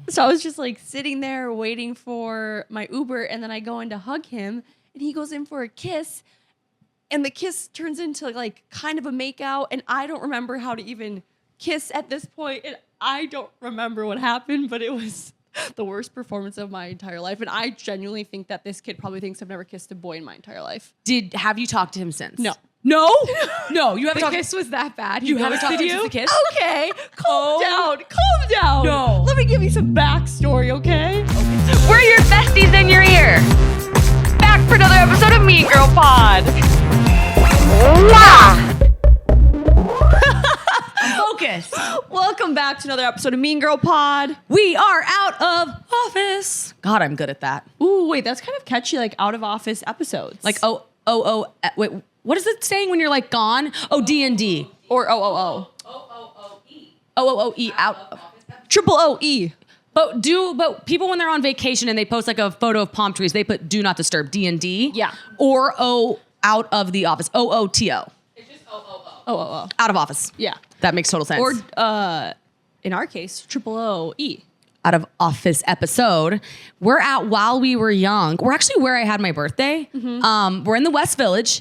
So I was just like sitting there waiting for my Uber, and then I go in to hug him, and he goes in for a kiss, and the kiss turns into like kind of a makeout, and I don't remember how to even kiss at this point, and I don't remember what happened, but it was the worst performance of my entire life, and I genuinely think that this kid probably thinks I've never kissed a boy in my entire life. Have you talked to him since? No. No, you haven't The talked. kiss was that bad. You haven't talked to him since the kiss. Okay, calm down. No. Let me give you some backstory, okay? We're your besties in your ear. Back for another episode of Mean Girl Pod. Focus. Welcome back to another episode of Mean Girl Pod. We are out of office. God, I'm good at that. Ooh, wait, that's kind of catchy, like out of office episodes. Like wait, what is it saying when you're like gone? Oh, D&D. Or OOO. OOE out. Triple OE. But people when they're on vacation and they post like a photo of palm trees, they put do not disturb, D&D. Yeah. Or O out of the office, OOTO. It's just OOO. Out of office. Yeah. That makes total sense. Or in our case, triple OE. Out of office episode. We're at While We Were Young. We're actually where I had my birthday. Mm-hmm. We're in the West Village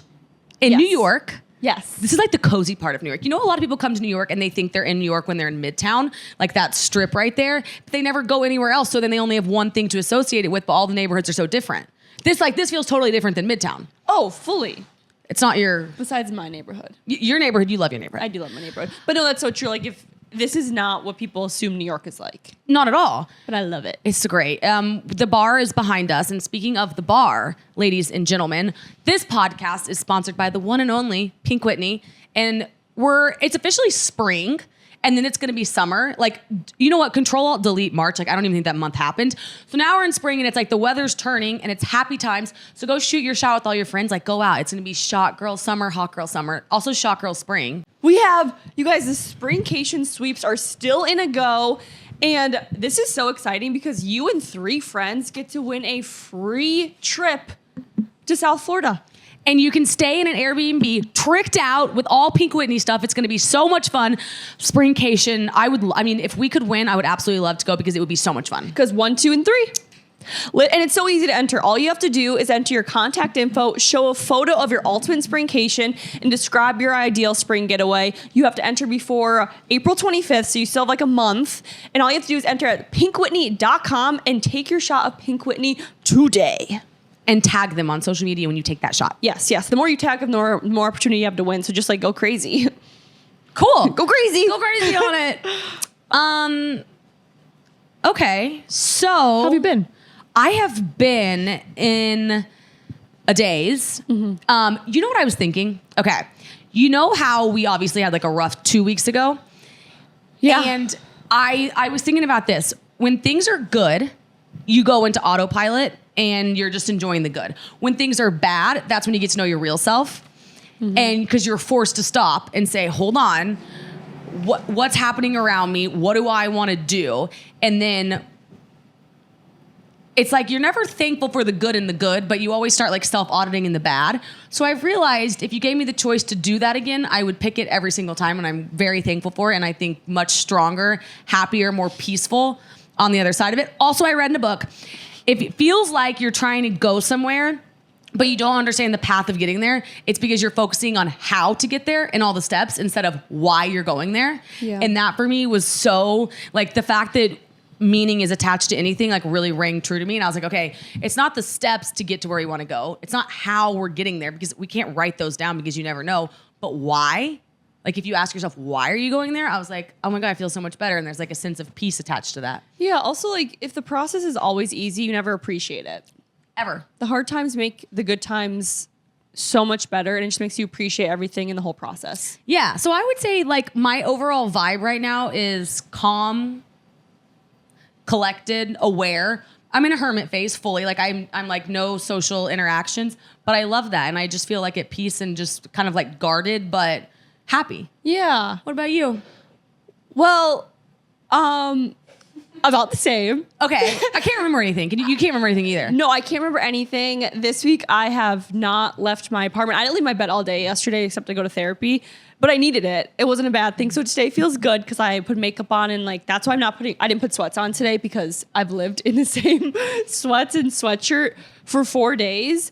in New York. Yes. This is like the cozy part of New York. You know, a lot of people come to New York and they think they're in New York when they're in Midtown, like that strip right there, but they never go anywhere else. So then they only have one thing to associate it with, but all the neighborhoods are so different. This feels totally different than Midtown. Oh, fully. It's not your... Besides my neighborhood. Your neighborhood, you love your neighborhood. I do love my neighborhood. But no, that's so true. Like, if this is not what people assume New York is like. Not at all. But I love it. It's great. The bar is behind us. And speaking of the bar, ladies and gentlemen, this podcast is sponsored by the one and only Pink Whitney. And it's officially spring. And then it's going to be summer. Like, you know what? Control-Alt-Delete March. Like, I don't even think that month happened. So now we're in spring and it's like the weather's turning and it's happy times. So go shoot your shot with all your friends. Like, go out. It's going to be shot girl summer, hot girl summer. Also shot girl spring. We have, you guys, the Springcation sweeps are still in a go. And this is so exciting because you and 3 friends get to win a free trip to South Florida. And you can stay in an Airbnb tricked out with all Pink Whitney stuff. It's going to be so much fun. Springcation. If we could win, I would absolutely love to go because it would be so much fun. Because 1, 2, and 3. And it's so easy to enter. All you have to do is enter your contact info, show a photo of your ultimate Springcation, and describe your ideal spring getaway. You have to enter before April 25th, so you still have like a month. And all you have to do is enter at pinkwhitney.com and take your shot of Pink Whitney today. And tag them on social media when you take that shot. Yes. The more you tag them, the more opportunity you have to win. So just like go crazy. Cool. Go crazy. Go crazy on it. Okay. So How have you been? I have been in a daze. Mm-hmm. You know what I was thinking? Okay. You know how we obviously had like a rough 2 weeks ago? Yeah. And I was thinking about this. When things are good, you go into autopilot and you're just enjoying the good. When things are bad, that's when you get to know your real self. Mm-hmm. And because you're forced to stop and say, hold on, what's happening around me? What do I want to do? And then it's like you're never thankful for the good in the good, but you always start like self-auditing in the bad. So I've realized if you gave me the choice to do that again, I would pick it every single time, and I'm very thankful for it, and I think much stronger, happier, more peaceful on the other side of it. Also, I read in a book, if it feels like you're trying to go somewhere, but you don't understand the path of getting there, it's because you're focusing on how to get there and all the steps instead of why you're going there. Yeah. And that for me was so, like, the fact that meaning is attached to anything, like, really rang true to me. And I was like, okay, it's not the steps to get to where you want to go. It's not how we're getting there, because we can't write those down because you never know. But why? Like, if you ask yourself, why are you going there? I was like, oh my God, I feel so much better. And there's like a sense of peace attached to that. Yeah. Also, like, if the process is always easy, you never appreciate it. Ever. The hard times make the good times so much better, and it just makes you appreciate everything in the whole process. Yeah. So I would say, like, my overall vibe right now is calm, collected, aware. I'm in a hermit phase fully. Like, I'm like no social interactions, but I love that. And I just feel like at peace and just kind of like guarded, but happy. Yeah. What about you? Well, About the same. Okay, I can't remember anything. You can't remember anything either. No, I can't remember anything. This week, I have not left my apartment. I didn't leave my bed all day yesterday except to go to therapy, but I needed it. It wasn't a bad thing. So today feels good because I put makeup on and like that's why I didn't put sweats on today because I've lived in the same sweats and sweatshirt for 4 days.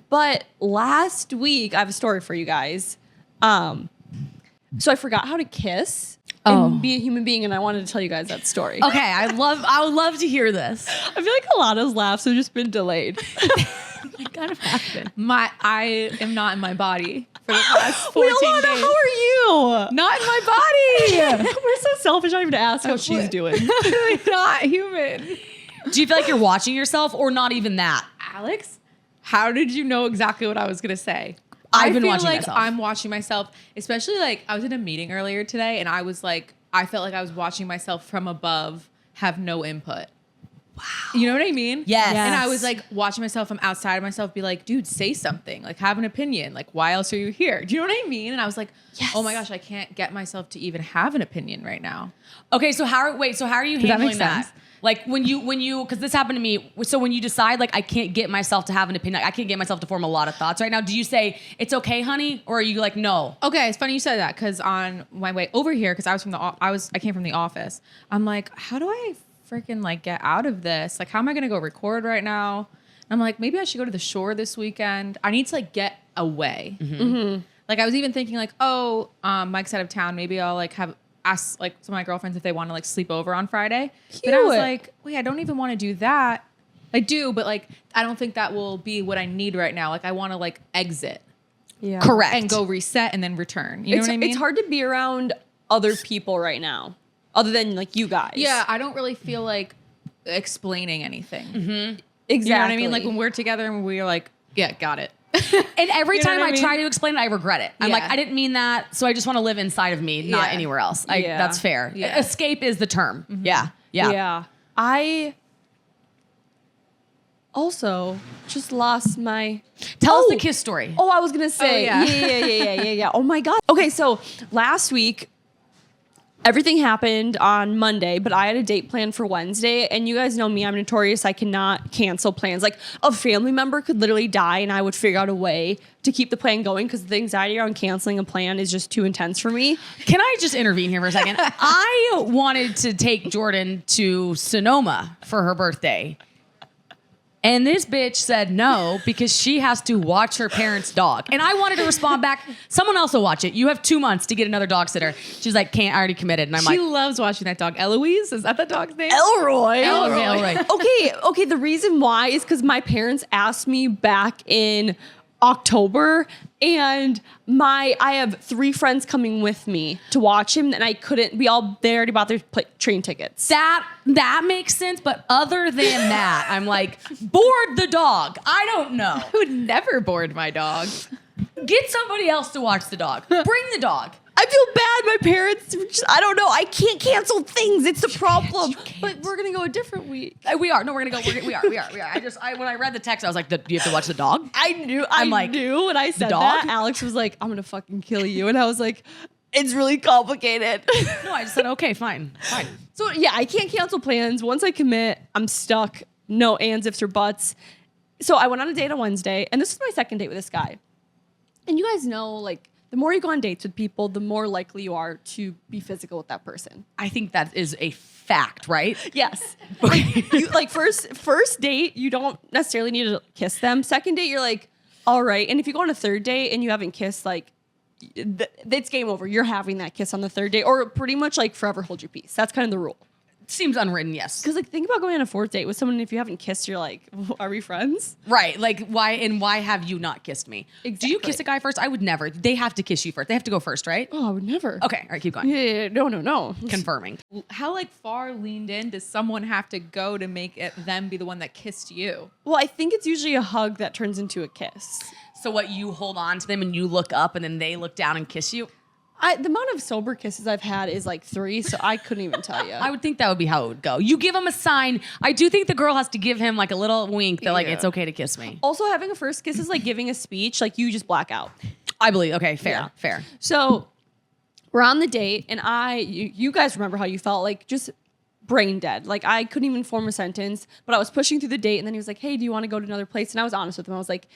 But last week, I have a story for you guys. So I forgot how to kiss and be a human being, and I wanted to tell you guys that story. Okay, I would love to hear this. I feel like a lot of those laughs have just been delayed. It kind of happened. I am not in my body for the past 14 Ilana, days. how are you? Not in my body. We're so selfish. I don't even ask how she's doing. Not human. Do you feel like you're watching yourself or not even that? Alex, how did you know exactly what I was going to say? I've been feel watching like myself. I'm watching myself, especially like I was in a meeting earlier today and I was like, I felt like I was watching myself from above, have no input. Wow. You know what I mean? Yes. And I was like watching myself from outside of myself be like, dude, say something, like have an opinion. Like, why else are you here? Do you know what I mean? And I was like, oh my gosh, I can't get myself to even have an opinion right now. Okay, so how are you that handling make that? sense? Like when you, because this happened to me. So when you decide like I can't get myself to have an opinion, I can't get myself to form a lot of thoughts right now. Do you say it's okay, honey, or are you like no? Okay, it's funny you said that because on my way over here, because I came from the office. I'm like, how do I freaking like get out of this? Like, how am I gonna go record right now? And I'm like, maybe I should go to the shore this weekend. I need to like get away. Mm-hmm. Like I was even thinking like, Mike's out of town. Maybe I'll like ask like some of my girlfriends if they want to like sleep over on Friday. Cute. But I was like, wait, I don't even want to do that. I do, but like I don't think that will be what I need right now. Like I want to like exit. Yeah. Correct. And go reset and then return. You know what I mean? It's hard to be around other people right now, other than like you guys. Yeah, I don't really feel like explaining anything. Exactly. You know what I mean? Like when we're together and we're like, yeah, got it. And every You know time what I I mean? try to explain it, I regret it. I'm Yeah. like, I didn't mean that, so I just want to live inside of me, not Yeah. anywhere else. Yeah. That's fair. Yeah. Escape is the term. Yeah. Yeah. I also just lost my. Tell us the kiss story. Oh, I was gonna say, Oh, yeah. yeah. Oh my god. Okay, so last week, everything happened on Monday, but I had a date planned for Wednesday, and you guys know me, I'm notorious. I cannot cancel plans. Like a family member could literally die, and I would figure out a way to keep the plan going because the anxiety around canceling a plan is just too intense for me. Can I just intervene here for a second? I wanted to take Jordyn to Sonoma for her birthday. And this bitch said no because she has to watch her parents' dog. And I wanted to respond back, someone else will watch it. You have 2 months to get another dog sitter. She's like, can't, I already committed. And I'm She like, loves watching that dog. Eloise, is that the dog's name? Elroy. Elroy. Okay. The reason why is because my parents asked me back in October, and I have 3 friends coming with me to watch him, and I couldn't. They already bought their train tickets. that makes sense. But other than that, I'm like, board the dog. I don't know. I would never board my dog. Get somebody else to watch the dog. Bring the dog. I feel bad. My parents, I don't know. I can't cancel things. It's the problem. But we're gonna go a different week. We are. No, we're going to go. We are. When I read the text, I was like, do you have to watch the dog? I knew. I'm like, knew when I said dog? that. Alex was like, "I'm gonna fucking kill you," and I was like, "It's really complicated." No, I just said, okay, fine. So yeah, I can't cancel plans. Once I commit, I'm stuck. No ands, ifs, or buts. So I went on a date on Wednesday, and this is my second date with this guy. And you guys know, like, the more you go on dates with people, the more likely you are to be physical with that person. I think that is a fact, right? Yes. Like first date, you don't necessarily need to kiss them. Second date, you're like, all right. And if you go on a third date and you haven't kissed, like, it's game over. You're having that kiss on the third date, or pretty much like forever hold your peace. That's kind of the rule. Seems unwritten, yes. Because like think about going on a 4th date with someone. If you haven't kissed, you're like, are we friends? Right. Like, why have you not kissed me? Do you Exactly. kiss a guy first? I would never. They have to kiss you first. They have to go first, right? Oh, I would never. Okay. All right, keep going. Yeah. No. Confirming. How like far leaned in does someone have to go to make it them be the one that kissed you? Well, I think it's usually a hug that turns into a kiss. So what, you hold on to them and you look up and then they look down and kiss you? The amount of sober kisses I've had is like 3, so I couldn't even tell you. I would think that would be how it would go. You give him a sign. I do think the girl has to give him like a little wink that like, Yeah. it's okay to kiss me. Also, having a first kiss is like giving a speech. Like you just black out. I believe. Okay, fair, Yeah. fair. So we're on the date, and you guys remember how you felt, like just brain dead. Like I couldn't even form a sentence, but I was pushing through the date and then he was like, hey, do you want to go to another place? And I was honest with him. I was like,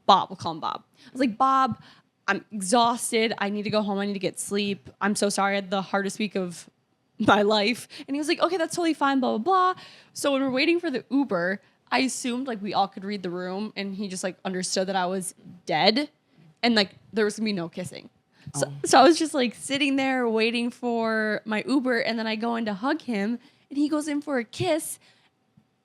Bob, we'll call him Bob. I was like, Bob, I'm exhausted. I need to go home. I need to get sleep. I'm so sorry. I had the hardest week of my life. And he was like, okay, that's totally fine, blah, blah, blah. So when we're waiting for the Uber, I assumed like we all could read the room and he just like understood that I was dead and like there was gonna be no kissing. So I was just like sitting there waiting for my Uber and then I go in to hug him and he goes in for a kiss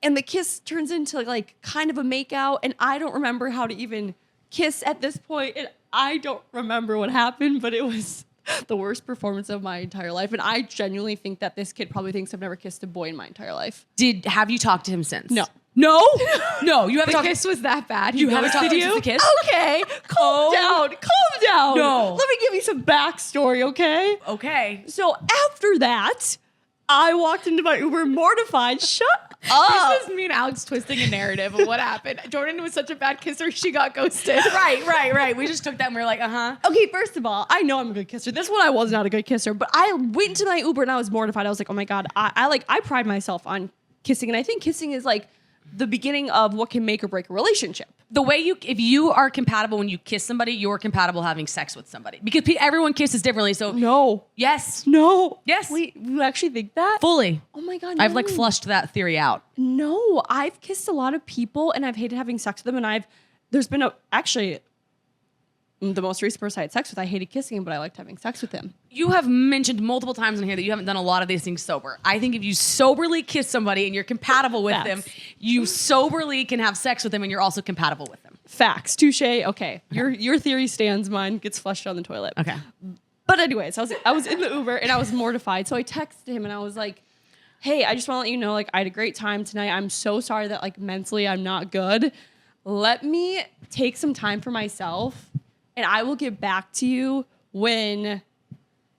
and the kiss turns into like kind of a makeout and I don't remember how to even kiss at this point and I don't remember what happened, but it was the worst performance of my entire life. And I genuinely think that this kid probably thinks I've never kissed a boy in my entire life. Have you talked to him since? No. No? No, you haven't The talked. kiss was that bad. You haven't talked to him you? since the kiss? Okay, calm down. No. Let me give you some backstory, okay? Okay. So after that, I walked into my Uber mortified. Shut up. This is me and Alex twisting a narrative of what happened. Jordyn was such a bad kisser, she got ghosted. Right. We just took that and we were like, Okay, first of all, I know I'm a good kisser. This one I was not a good kisser, but I went into my Uber and I was mortified. I was like, oh my God, I pride myself on kissing. And I think kissing is like the beginning of what can make or break a relationship. The way if you are compatible when you kiss somebody, you're compatible having sex with somebody because everyone kisses differently. So No. yes, No. Yes. Wait, you actually think that? fully. Oh my God. I've like no. flushed that theory out. No, I've kissed a lot of people and I've hated having sex with them. And there's been actually the most recent person I had sex with, I hated kissing him, but I liked having sex with him. You have mentioned multiple times in here that you haven't done a lot of these things sober. I think if you soberly kiss somebody and you're compatible with them, you soberly can have sex with them and you're also compatible with them. Facts. Touche. Okay. Your theory stands. Mine gets flushed down the toilet. Okay. But anyways, I was in the Uber and I was mortified. So I texted him and I was like, hey, I just want to let you know, like, I had a great time tonight. I'm so sorry that like mentally I'm not good. Let me take some time for myself and I will get back to you when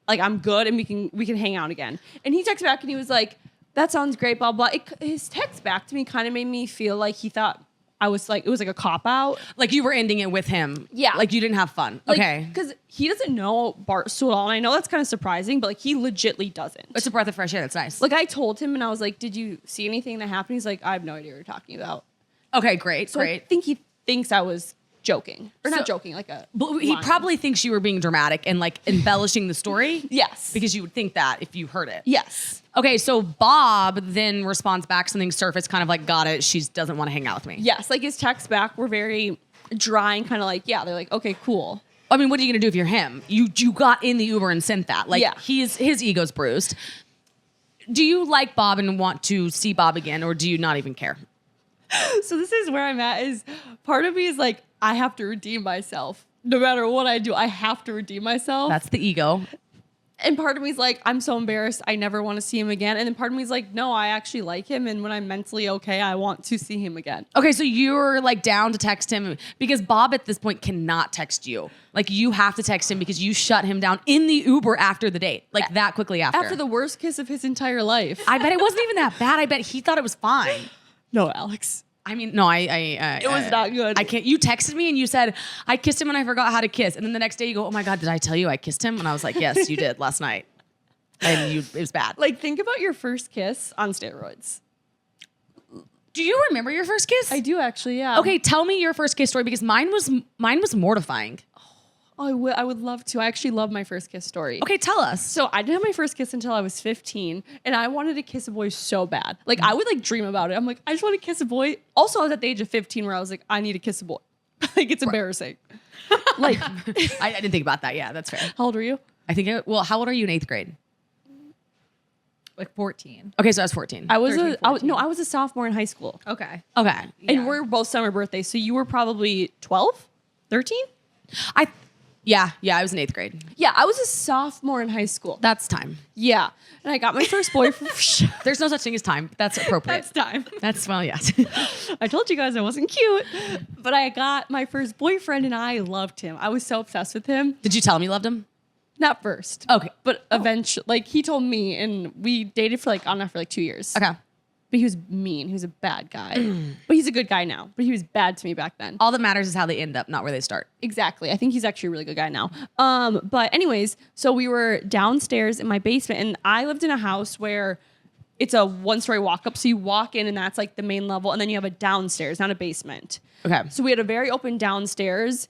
like I'm good and we can hang out again. And he texted back and he was like, that sounds great, blah, blah. His text back to me kind of made me feel like he thought I was like, it was like a cop out. Like you were ending it with him. Yeah. Like you didn't have fun. Like, okay. Because he doesn't know Barstool at all. And I know that's kind of surprising, but like he legitly doesn't. It's a breath of fresh air. That's nice. Like I told him and I was like, did you see anything that happened? He's like, I have no idea what you're talking about. Okay, great, So great. I think he thinks I was joking. Or So- not joking, like a But he line. probably thinks you were being dramatic and like embellishing the story. Yes. Because you would think that if you heard it. Yes. Okay, so Bob then responds back something surface, kind of like, got it. She doesn't want to hang out with me. Yes. Like his texts back were very dry and kind of like, yeah, they're like, okay, cool. I mean, what are you gonna do if you're him? You got in the Uber and sent that. Like Yeah. his ego's bruised. Do you like Bob and want to see Bob again, or do you not even care? So this is where I'm at is part of me is like, I have to redeem myself. No matter what I do, I have to redeem myself. That's the ego. And part of me is like, I'm so embarrassed. I never want to see him again. And then part of me is like, no, I actually like him. And when I'm mentally okay, I want to see him again. Okay, so you're like down to text him because Bob at this point cannot text you. Like you have to text him because you shut him down in the Uber after the date, like that quickly after. After the worst kiss of his entire life. I bet it wasn't even that bad. I bet he thought it was fine. No, Alex. I mean, no, It was not good. I can't. You texted me and you said I kissed him and I forgot how to kiss, and then the next day you go, "Oh my God, did I tell you I kissed him?" And I was like, "Yes, you did last night." And it was bad. Like, think about your first kiss on steroids. Do you remember your first kiss? I do actually, yeah. Okay, tell me your first kiss story because mine was mortifying. Oh, I would love to. I actually love my first kiss story. Okay, tell us. So I didn't have my first kiss until I was 15, and I wanted to kiss a boy so bad. Like I would like dream about it. I'm like, I just want to kiss a boy. Also, I was at the age of 15 where I was like, I need to kiss a boy. Like it's embarrassing. Like, I didn't think about that. Yeah, that's fair. how old were you? I think. How old are you in 8th grade? Like 14. Okay, so I was 14. I was 13, I was a sophomore in high school. Okay. Okay. And we're both summer birthdays, so you were probably 12, 13? Yeah, I was in 8th grade. Yeah, I was a sophomore in high school. That's time. Yeah, and I got my first boyfriend. There's no such thing as time. That's appropriate. That's time. That's well, yes. I told you guys I wasn't cute, but I got my first boyfriend and I loved him. I was so obsessed with him. Did you tell him you loved him? Not first. Okay. But eventually, like he told me and we dated for like, on and off for like 2 years. Okay. But he was mean. He was a bad guy. But he's a good guy now. But he was bad to me back then. All that matters is how they end up, not where they start. Exactly. I think he's actually a really good guy now. But anyways, so we were downstairs in my basement and I lived in a house where it's a 1-story walk up. So you walk in and that's like the main level. And then you have a downstairs, not a basement. Okay. So we had a very open downstairs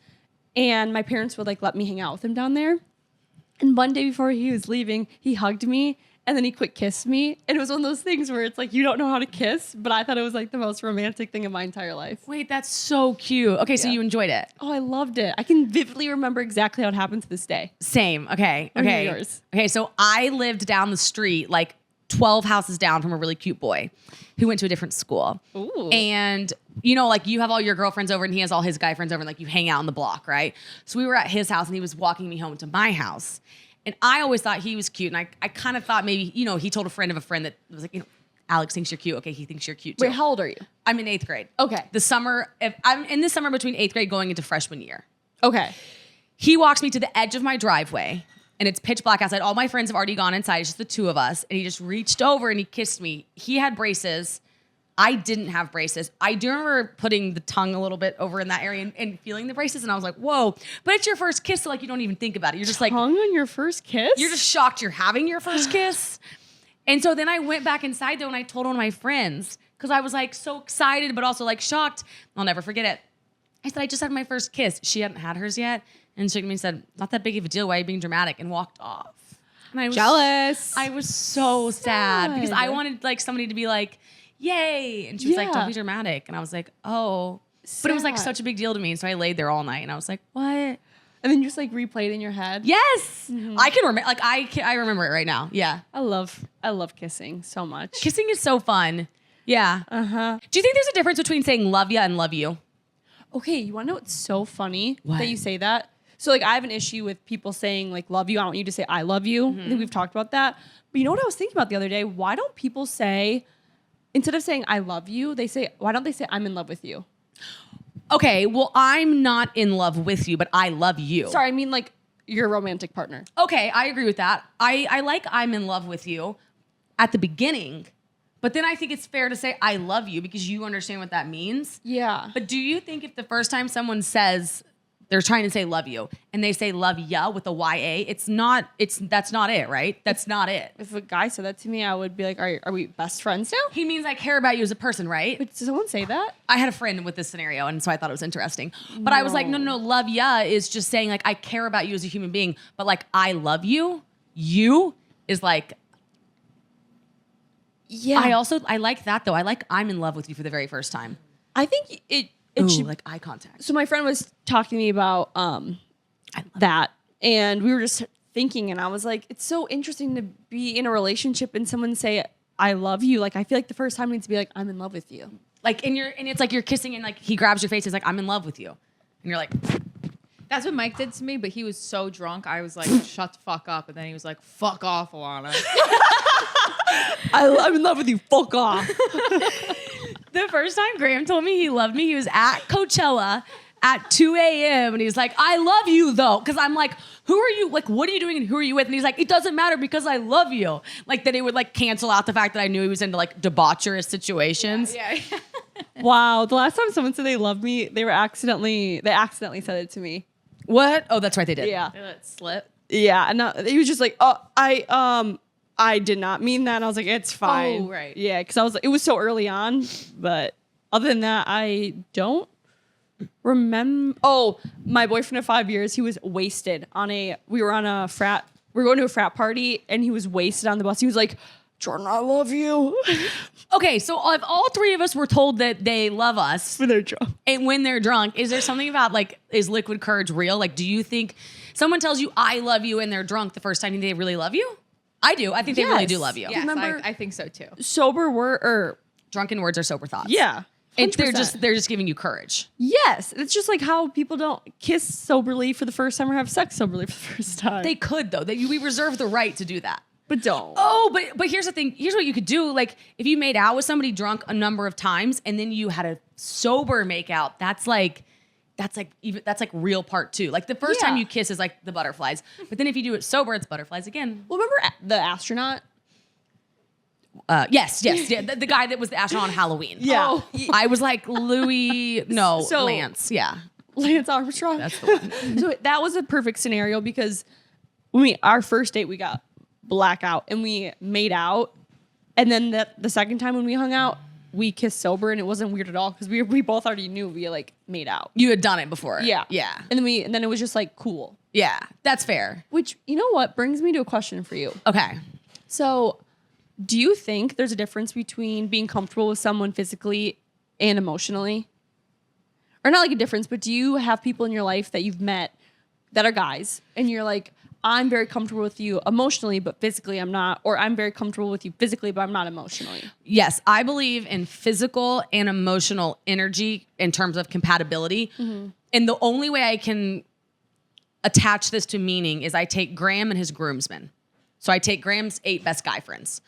and my parents would like let me hang out with him down there. And one day before he was leaving, he hugged me and then he quick kissed me. And it was one of those things where it's like, you don't know how to kiss, but I thought it was like the most romantic thing of my entire life. Wait, that's so cute. Okay, so Yeah. you enjoyed it. Oh, I loved it. I can vividly remember exactly how it happened to this day. Same. Okay. What are Okay. yours? Okay. So I lived down the street, like 12 houses down from a really cute boy who went to a different school. Ooh. And you know, like you have all your girlfriends over and he has all his guy friends over and like you hang out on the block, right? So we were at his house and he was walking me home to my house. And I always thought he was cute. And I kind of thought maybe, you know, he told a friend of a friend that was like, you know, Alex thinks you're cute. Okay, he thinks you're cute too. Wait, how old are you? I'm in 8th grade. Okay. I'm in the summer between 8th grade going into freshman year. Okay. He walks me to the edge of my driveway and it's pitch black outside. All my friends have already gone inside. It's just the two of us. And he just reached over and he kissed me. He had braces. I didn't have braces. I do remember putting the tongue a little bit over in that area and feeling the braces. And I was like, whoa. But it's your first kiss, so like you don't even think about it. You're just like, Tongue on your first kiss? you're just shocked you're having your first kiss. And so then I went back inside though and I told one of my friends because I was like so excited but also like shocked. I'll never forget it. I said, I just had my first kiss. She hadn't had hers yet. And she looked at me and said, not that big of a deal. Why are you being dramatic? And walked off. And I was jealous. I was so sad because I Sad. wanted like somebody to be like, yay. And she was like, don't Yeah. be dramatic. And I was like, oh. But it was like Sad. such a big deal to me. And so I laid there all night and I was like, what? And then you just like replay it in your head. Yes. I can remember, like I remember it right now. Yeah. I love kissing so much. Kissing is so fun. Yeah. Uh-huh. Do you think there's a difference between saying love ya and love you? Okay, you wanna know what's so funny What? that you say that? So like I have an issue with people saying like love you. I want you to say I love you. I think we've talked about that. But you know what I was thinking about the other day? Why don't people say, instead of saying I love you, why don't they say I'm in love with you? Okay, well, I'm not in love with you, but I love you. Sorry, I mean like your romantic partner. Okay, I agree with that. I like I'm in love with you at the beginning, but then I think it's fair to say I love you because you understand what that means. Yeah. But do you think if the first time someone says they're trying to say love you and they say love ya with a YA, that's not it, right? That's not it. If a guy said that to me, I would be like, are we best friends now? He means I care about you as a person, right? But did someone say that? I had a friend with this scenario, and so I thought it was interesting. But I was like, no, love ya is just saying like I care about you as a human being, but like I love you, you is like. Yeah. I like that though. I like I'm in love with you for the very first time. I think it Ooh, should like eye contact. So my friend was talking to me about that, and we were just thinking, and I was like, it's so interesting to be in a relationship and someone say I love you. Like I feel like the first time needs to be like I'm in love with you. Like and it's like you're kissing and like he grabs your face. He's like I'm in love with you, and you're like That's what Mike did to me, but he was so drunk. I was like, shut the fuck up. And then he was like, fuck off, Alana. I'm in love with you. Fuck off. the first time Graham told me he loved me. He was at Coachella at 2 a.m. and he's like, I love you though. Cause I'm like, who are you? Like, what are you doing and who are you with? And he's like, it doesn't matter because I love you. Like that it would like cancel out the fact that I knew he was into like debaucherous situations. Yeah. Wow. The last time someone said they loved me, they accidentally said it to me. What? Oh, that's right. They did. Yeah. They let it slip. Yeah. And he was just like, oh, I did not mean that. And I was like, it's fine. Oh, right. Yeah. Cause it was so early on, but other than that, I don't remember. Oh, my boyfriend of 5 years, he was wasted we were going to a frat party and he was wasted on the bus. He was like, Jordyn, I love you. Okay, so if all three of us were told that they love us When they're drunk. and when they're drunk, is there something about like, is liquid courage real? Like, do you think someone tells you I love you and they're drunk the first time, do they really love you? I do. I think they really do Yes. love you. Yes, Remember- I think so too. Sober word Drunken words are sober thoughts. yeah. And they're 100%. just giving you courage. Yes. It's just like how people don't kiss soberly for the first time or have sex soberly for the first time. They could though. We reserve the right to do that. but don't. Oh, but here's the thing. Here's what you could do. Like if you made out with somebody drunk a number of times and then you had a sober make out, that's like real part two. Like the first time Yeah. you kiss is like the butterflies. But then if you do it sober, it's butterflies again. Well, remember the astronaut? Yes. Yeah, the guy that was the astronaut on Halloween. Yeah. Oh, I was like So- Lance. Yeah. Lance Armstrong. That's the one. So that was a perfect scenario because when our first date, we got blackout and we made out And then the second time when we hung out, we kissed sober, and it wasn't weird at all because we both already knew we like made out. You had done it before. Yeah. Yeah. And then it was just like cool. Yeah. That's fair. Which, you know what, brings me to a question for you. Okay. So, do you think there's a difference between being comfortable with someone physically and emotionally? Or not like a difference, but do you have people in your life that you've met that are guys and you're like, I'm very comfortable with you emotionally, but physically I'm not, or I'm very comfortable with you physically, but I'm not emotionally? Yes, I believe in physical and emotional energy in terms of compatibility. Mm-hmm. And the only way I can attach this to meaning is I take Graham and his groomsmen. So I take Graham's 8 best guy friends.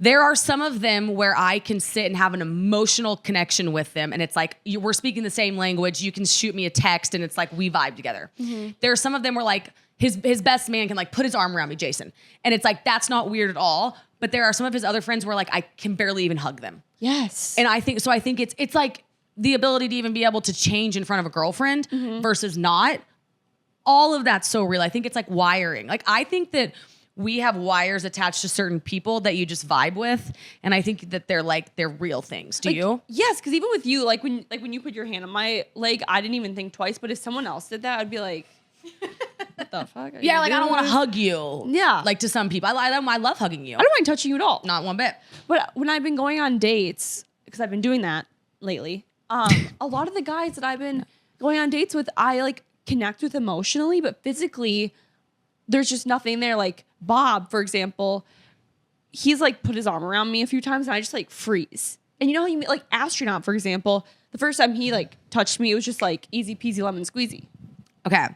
There are some of them where I can sit and have an emotional connection with them. And it's like, we're speaking the same language. You can shoot me a text and it's like, we vibe together. Mm-hmm. There are some of them where like his best man can like put his arm around me, Jason. And it's like, that's not weird at all. But there are some of his other friends where like, I can barely even hug them. Yes. And I think it's like the ability to even be able to change in front of a girlfriend versus not. All of that's so real. I think it's like wiring. Like, I think that we have wires attached to certain people that you just vibe with, and I think that they're real things. Do you? Yes, because even with you, like when you put your hand on my leg, I didn't even think twice. But if someone else did that, I'd be like, "What the fuck?" Yeah, like I don't want to hug you. Yeah, like to some people, I love hugging you. I don't mind touching you at all, not one bit. But when I've been going on dates, because I've been doing that lately, a lot of the guys that I've been going on dates with, I like connect with emotionally, but physically, there's just nothing there. Like Bob, for example, he's like put his arm around me a few times and I just like freeze. And you know how you like Astronaut, for example, the first time he like touched me, it was just like easy peasy lemon squeezy. Okay.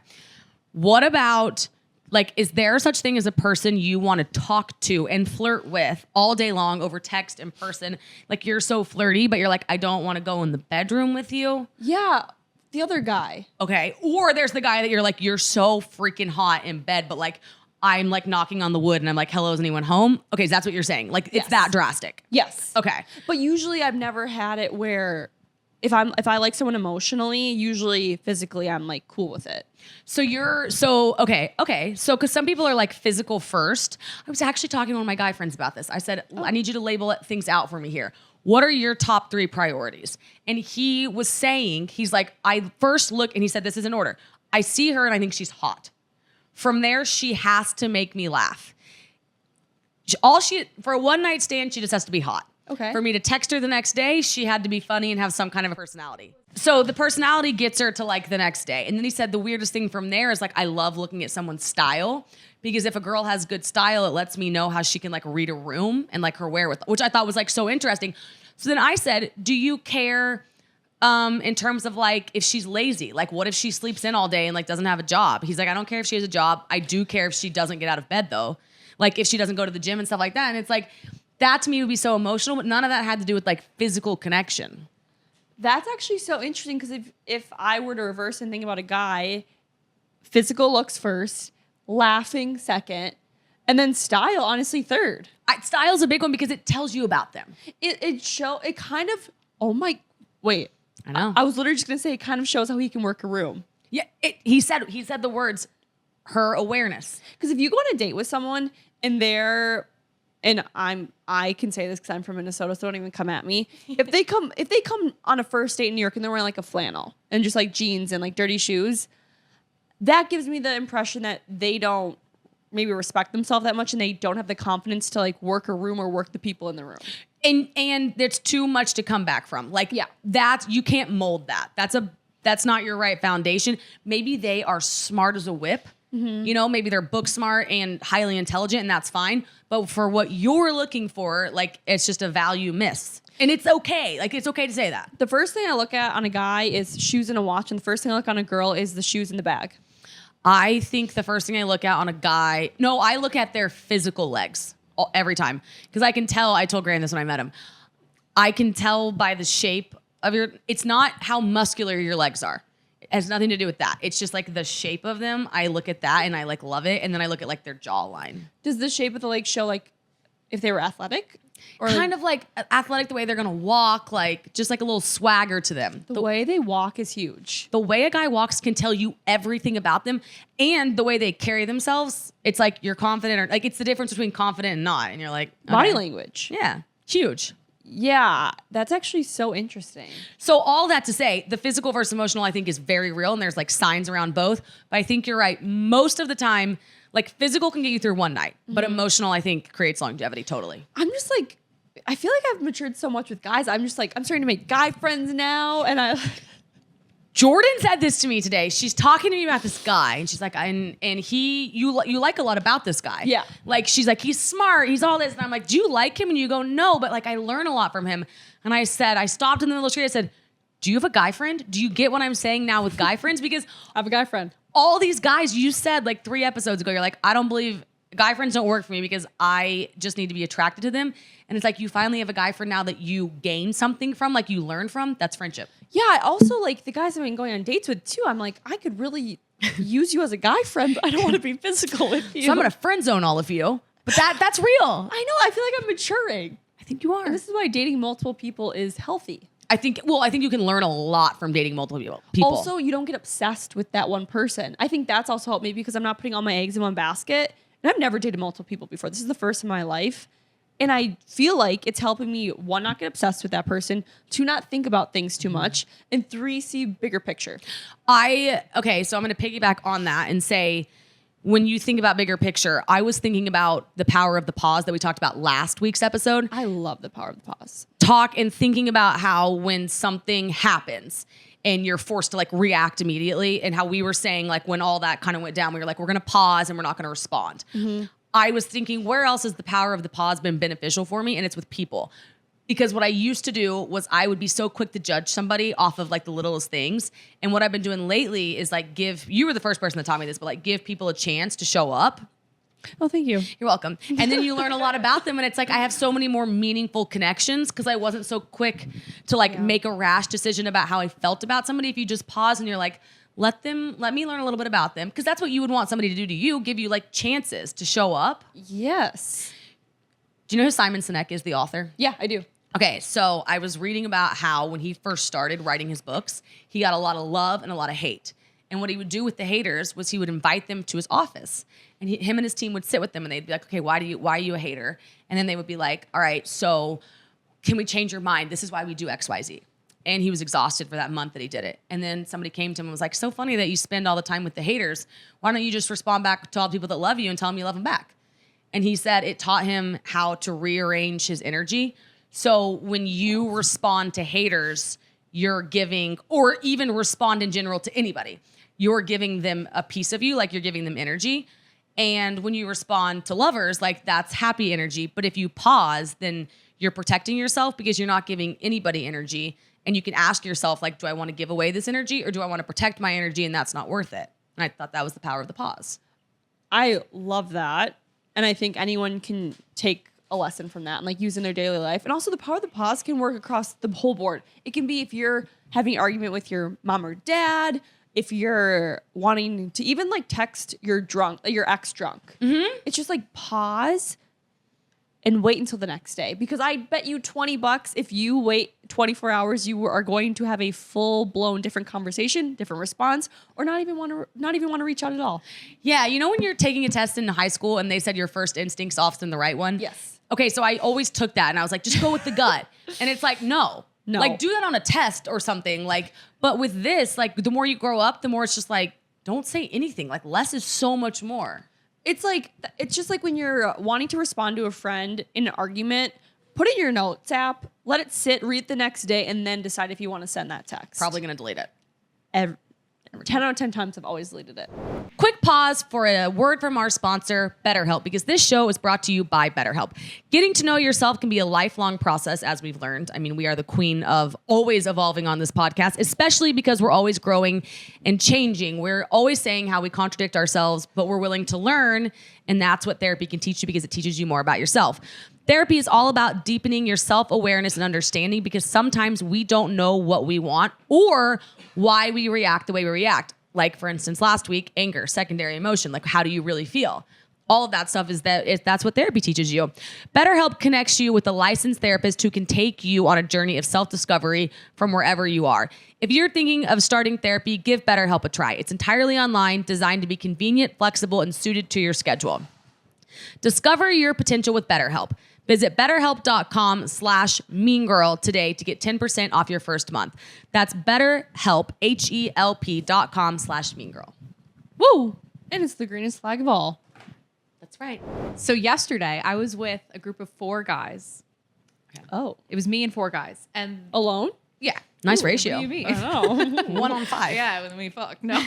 What about like, is there such thing as a person you want to talk to and flirt with all day long over text in person? Like you're so flirty, but you're like, I don't want to go in the bedroom with you. Yeah. The other guy. Okay. Or there's the guy that you're like, you're so freaking hot in bed, but like, I'm like knocking on the wood and I'm like, hello, is anyone home? Okay, so that's what you're saying. Like, it's that drastic. Yes. Okay. But usually I've never had it where if I like someone emotionally, usually physically I'm like cool with it. Okay. So because some people are like physical first. I was actually talking to one of my guy friends about this. I said, I need you to label things out for me here. What are your top 3 priorities? And he was saying, he's like, I first look, and he said this is in order. I see her and I think she's hot. From there, she has to make me laugh. For a one night stand, she just has to be hot. Okay. For me to text her the next day, she had to be funny and have some kind of a personality. So the personality gets her to like the next day. And then he said the weirdest thing from there is like, I love looking at someone's style, because if a girl has good style, it lets me know how she can like read a room and like her wherewithal, which I thought was like so interesting. So then I said, do you care in terms of like if she's lazy? Like what if she sleeps in all day and like doesn't have a job? He's like, I don't care if she has a job. I do care if she doesn't get out of bed though. Like if she doesn't go to the gym and stuff like that. And it's like, that to me would be so emotional, but none of that had to do with like physical connection. That's actually so interesting, because if I were to reverse and think about a guy, physical looks first, laughing second, and then style honestly third. Style's a big one because it tells you about them. It kind of, oh my, wait. I know. I was literally just going to say it kind of shows how he can work a room. Yeah, he said the words, her awareness. Because if you go on a date with someone and I can say this because I'm from Minnesota, so don't even come at me. If they come on a first date in New York and they're wearing like a flannel and just like jeans and like dirty shoes, that gives me the impression that they don't maybe respect themselves that much and they don't have the confidence to like work a room or work the people in the room. And there's too much to come back from. Like, yeah, you can't mold that. That's not your right foundation. Maybe they are smart as a whip. Mm-hmm. You know, maybe they're book smart and highly intelligent, and that's fine. But for what you're looking for, like, it's just a value miss. And it's okay. Like, it's okay to say that. The first thing I look at on a guy is shoes and a watch. And the first thing I look on a girl is the shoes in the bag. I think the first thing I look at on a guy, I look at their physical legs every time. Because I can tell, I told Graham this when I met him, I can tell by the shape of it's not how muscular your legs are. It has nothing to do with that. It's just like the shape of them. I look at that and I like love it. And then I look at like their jawline. Does the shape of the leg show like if they were athletic? Or kind of like athletic, the way they're gonna walk, like just like a little swagger to them. the way they walk is huge. The way a guy walks can tell you everything about them, and the way they carry themselves. It's like you're confident, or like it's the difference between confident and not. And you're like, Body okay. language. Yeah, huge. Yeah, that's actually so interesting. So all that to say, the physical versus emotional, I think, is very real, and there's like signs around both. But I think you're right. Most of the time, like physical can get you through one night, but emotional, I think, creates longevity. Totally. I'm just like, I feel like I've matured so much with guys. I'm just like, I'm starting to make guy friends now, and Jordyn said this to me today. She's talking to me about this guy, and she's like, you like a lot about this guy. Yeah. Like she's like, he's smart, he's all this, and I'm like, do you like him? And you go, no, but like I learn a lot from him. And I stopped in the middle of the street. I said, do you have a guy friend? Do you get what I'm saying now with guy friends? Because I have a guy friend. all these guys, you said like 3 episodes ago, you're like, I don't believe guy friends don't work for me because I just need to be attracted to them. And it's like you finally have a guy friend now that you gain something from, like you learn from. That's friendship. Yeah, I also like the guys I've been going on dates with too. I'm like, I could really use you as a guy friend, but I don't want to be physical with you. So I'm gonna friend zone all of you. But that's real. I know. I feel like I'm maturing. I think you are. And this is why dating multiple people is healthy. I think you can learn a lot from dating multiple people. Also, you don't get obsessed with that one person. I think that's also helped me because I'm not putting all my eggs in one basket. And I've never dated multiple people before. This is the first in my life. And I feel like it's helping me, 1, not get obsessed with that person, 2, not think about things too much, and 3, see bigger picture. So I'm going to piggyback on that and say, when you think about bigger picture, I was thinking about the power of the pause that we talked about last week's episode. I love the power of the pause. Talk and thinking about how when something happens and you're forced to like react immediately, and how we were saying like when all that kind of went down, we were like, we're going to pause and we're not going to respond. Mm-hmm. I was thinking, where else has the power of the pause been beneficial for me? And it's with people. Because what I used to do was I would be so quick to judge somebody off of like the littlest things. And what I've been doing lately is like you were the first person that taught me this, but like give people a chance to show up. Oh, thank you. You're welcome. And then you learn a lot about them. And it's like, I have so many more meaningful connections because I wasn't so quick to like make a rash decision about how I felt about somebody. If you just pause and you're like, let me learn a little bit about them. Because that's what you would want somebody to do to you, give you like chances to show up. Yes. Do you know who Simon Sinek is, the author? Yeah, I do. Okay, so I was reading about how when he first started writing his books, he got a lot of love and a lot of hate. And what he would do with the haters was he would invite them to his office. And him and his team would sit with them and they'd be like, okay, why are you a hater? And then they would be like, all right, so can we change your mind? This is why we do X, Y, Z. And he was exhausted for that month that he did it. And then somebody came to him and was like, so funny that you spend all the time with the haters. Why don't you just respond back to all the people that love you and tell them you love them back? And he said it taught him how to rearrange his energy. So when you respond to haters, you're giving, or even respond in general to anybody, you're giving them a piece of you, like you're giving them energy. And when you respond to lovers, like that's happy energy. But if you pause, then you're protecting yourself because you're not giving anybody energy. And you can ask yourself, like, do I want to give away this energy or do I want to protect my energy? And that's not worth it. And I thought that was the power of the pause. I love that. And I think anyone can take a lesson from that and like use in their daily life. And also the power of the pause can work across the whole board. It can be if you're having an argument with your mom or dad, if you're wanting to even like text your ex drunk. Mm-hmm. It's just like pause and wait until the next day. Because I bet you $20 if you wait 24 hours, you are going to have a full-blown different conversation, different response, or not even want to reach out at all. Yeah, you know when you're taking a test in high school and they said your first instinct's often the right one? Yes. Okay, so I always took that and I was like, just go with the gut. And it's like, no. Like do that on a test or something. Like, but with this, like the more you grow up, the more it's just like, don't say anything. Like less is so much more. It's just like when you're wanting to respond to a friend in an argument, put it in your notes app, let it sit, read it the next day, and then decide if you want to send that text. Probably going to delete it. 10 out of 10 times I've always deleted it. Quick pause for a word from our sponsor, BetterHelp, because this show is brought to you by BetterHelp. Getting to know yourself can be a lifelong process, as we've learned. I mean, we are the queen of always evolving on this podcast, especially because we're always growing and changing. We're always saying how we contradict ourselves, but we're willing to learn, and that's what therapy can teach you because it teaches you more about yourself. Therapy is all about deepening your self-awareness and understanding because sometimes we don't know what we want or why we react the way we react. Like, for instance, last week, anger, secondary emotion. Like, how do you really feel? All of that stuff that's what therapy teaches you. BetterHelp connects you with a licensed therapist who can take you on a journey of self-discovery from wherever you are. If you're thinking of starting therapy, give BetterHelp a try. It's entirely online, designed to be convenient, flexible, and suited to your schedule. Discover your potential with BetterHelp. Visit BetterHelp.com/meangirl today to get 10% off your first month. That's BetterHelp, HELP.com/meangirl. Woo! And it's the greenest flag of all. That's right. So yesterday I was with a group of 4 guys. Oh. It was me and 4 guys. And Alone? yeah. Nice Ooh, ratio. What do you mean? Oh. 1 on 5. Yeah, when we fuck. No.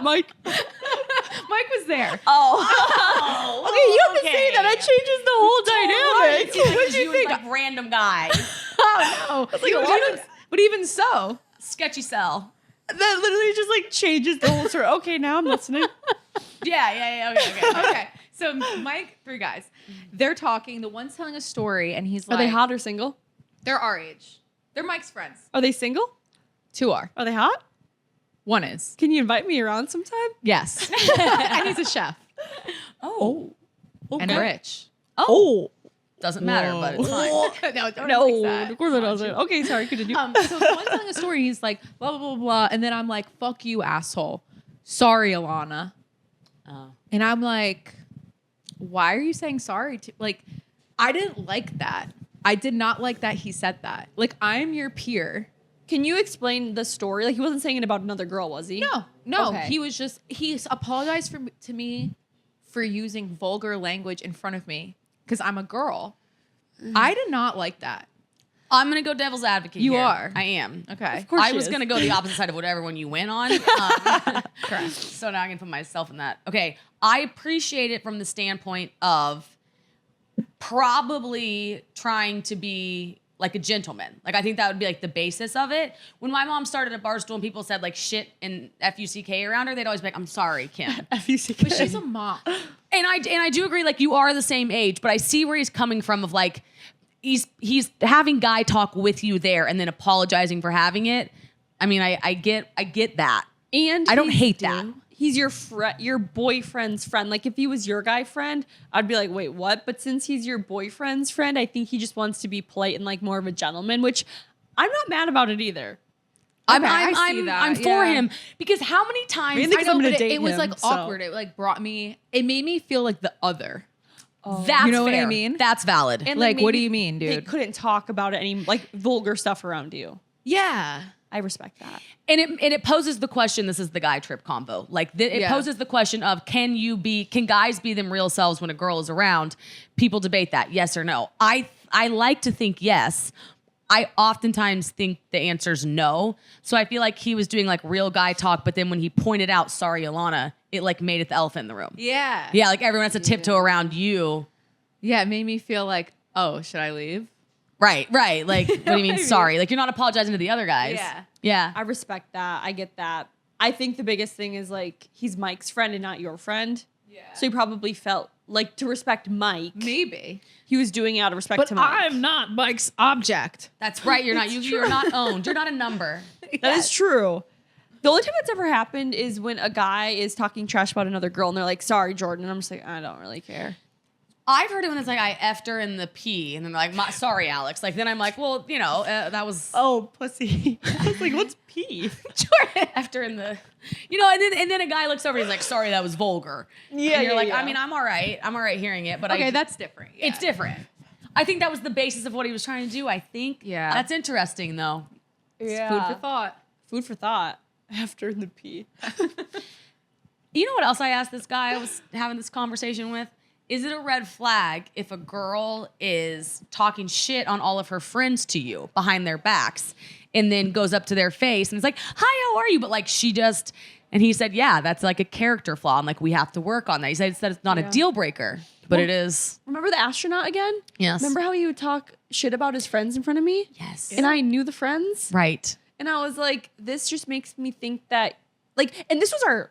Mike. Mike was there. Oh. Okay, you have to say that. That changes the whole dynamic. What do you think? Like random guy. Oh, no. But even so. Sketchy cell. That literally just like changes the whole story. Okay, now I'm listening. Yeah. Okay. Okay. So Mike, 3 guys. They're talking. The one's telling a story, and he's Are like, they hot or single? They're our age. They're Mike's friends. Are they single? 2 are. Are they hot? 1 is. Can you invite me around sometime? Yes. And he's a chef. Oh. And rich. Oh. Doesn't matter, but it's fine. No, don't No, fix that. of course it doesn't. Okay, sorry, continue. So the one's telling a story. He's like, blah, blah, blah, blah. And then I'm like, fuck you, asshole. Sorry, Alana. Oh. And I'm like, why are you saying sorry to, like, I didn't like that. I did not like that he said that. Like, I'm your peer. Can you explain the story? Like, he wasn't saying it about another girl, was he? No. Okay. He apologized to me for using vulgar language in front of me because I'm a girl. I did not like that. I'm going to go devil's advocate You here. are. I am. Okay. Of course I she was is. going to go the opposite side of whatever one you went on. Correct. So now I can put myself in that. Okay. I appreciate it from the standpoint of probably trying to be like a gentleman. Like, I think that would be like the basis of it. When my mom started at Barstool and people said like shit and F-U-C-K around her, they'd always be like, I'm sorry, Kim. F-U-C-K. But she's a mom. And I do agree, like, you are the same age, but I see where he's coming from of like, he's having guy talk with you there and then apologizing for having it. I mean, I get that. And I don't he's- hate that. He's your boyfriend's friend. Like, if he was your guy friend, I'd be like, wait, what? But since he's your boyfriend's friend, I think he just wants to be polite and like more of a gentleman, which I'm not mad about it either. I'm for him because how many times Mainly 'cause I'm gonna but date it was him, like so. awkward. It like it made me feel like the other. that's You know what I fair. mean? That's valid. And Like, what do maybe you mean, They dude? couldn't talk about any like vulgar stuff around you. Yeah. I respect that. And it poses the question. This is the guy trip combo. Like it Yeah. poses the question of can guys be them real selves when a girl is around? People debate that, yes or no. I like to think yes. I oftentimes think the answer's no. So I feel like he was doing like real guy talk, but then when he pointed out, sorry, Alana, it like made it the elephant in the room. Yeah. Yeah, like everyone has to tiptoe around you. Yeah. It made me feel like, oh, should I leave? Right. Like, what do you mean? Sorry. Like, you're not apologizing to the other guys. Yeah. I respect that. I get that. I think the biggest thing is like he's Mike's friend and not your friend. Yeah. So he probably felt like to respect Mike. Maybe. He was doing it out of respect But to Mike. I'm not Mike's object. That's right. You're not. You're not owned. You're not a number. That is true. The only time it's ever happened is when a guy is talking trash about another girl and they're like, sorry, Jordyn. And I'm just like, I don't really care. I've heard it when it's like I effed her in the pee, and then they're like, sorry, Alex. Like then I'm like, well, that was Oh, pussy. I was like, what's pee? Jordan effed her in the, and then a guy looks over and he's like, sorry, that was vulgar. Yeah, and you're yeah, like, yeah. I mean, I'm all right. I'm all right hearing it, but Okay, that's different. Yeah. it's different. I think that was the basis of what he was trying to do. I think. Yeah. That's interesting though. Yeah. Food for thought. Food for thought. After the pee. You know what else I asked this guy I was having this conversation with? Is it a red flag if a girl is talking shit on all of her friends to you behind their backs and then goes up to their face and is like, hi, how are you? But like and he said, yeah, that's like a character flaw. And like, we have to work on that. He said it's not a deal breaker, but it is. Remember the astronaut again? Yes. Remember how he would talk shit about his friends in front of me? Yes. And I knew the friends. Right. And I was like, this just makes me think that, like, and this was our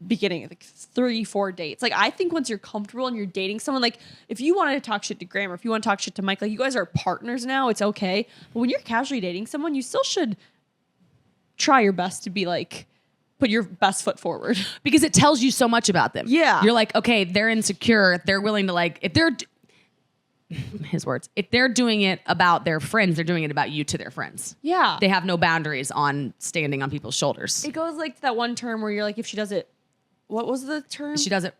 beginning, like 3-4 dates. Like, I think once you're comfortable and you're dating someone, like, if you wanted to talk shit to Graham or if you want to talk shit to Mike, like, you guys are partners now, it's okay. But when you're casually dating someone, you still should try your best to be, like, put your best foot forward. Because it tells you so much about them. Yeah. You're like, okay, they're insecure. They're willing to like, if they're, his words, if they're doing it about their friends, they're doing it about you to their friends. Yeah. They have no boundaries on standing on people's shoulders. It goes like to that one term where you're like, if she does it, what was the term? She does it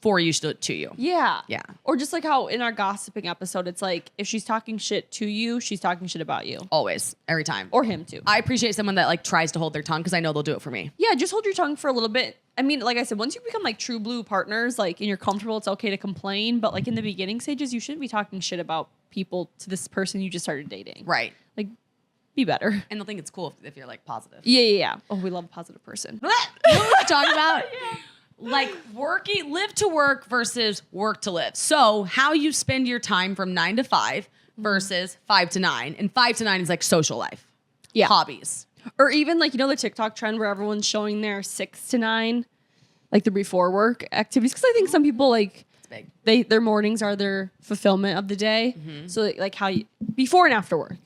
for you, she'll do it to you. Yeah. Yeah. Or just like how in our gossiping episode, it's like, if she's talking shit to you, she's talking shit about you. Always, every time. Or him too. I appreciate someone that like tries to hold their tongue because I know they'll do it for me. Yeah, just hold your tongue for a little bit. I mean, like I said, once you become like true blue partners, like, and you're comfortable, it's okay to complain. But like in the beginning stages, you shouldn't be talking shit about people to this person you just started dating. Right. Like, be better. And they'll think it's cool if you're like positive. Yeah. Oh, we love a positive person. You know what I'm talking about? Like live to work versus work to live. So how you spend your time from 9 to 5 versus 5 to 9. And 5 to 9 is like social life. Yeah. Hobbies. Or even like, you know, the TikTok trend where everyone's showing their 6 to 9, like the before work activities. Because I think some people like, It's big. their mornings are their fulfillment of the day. So like how you, before and after work.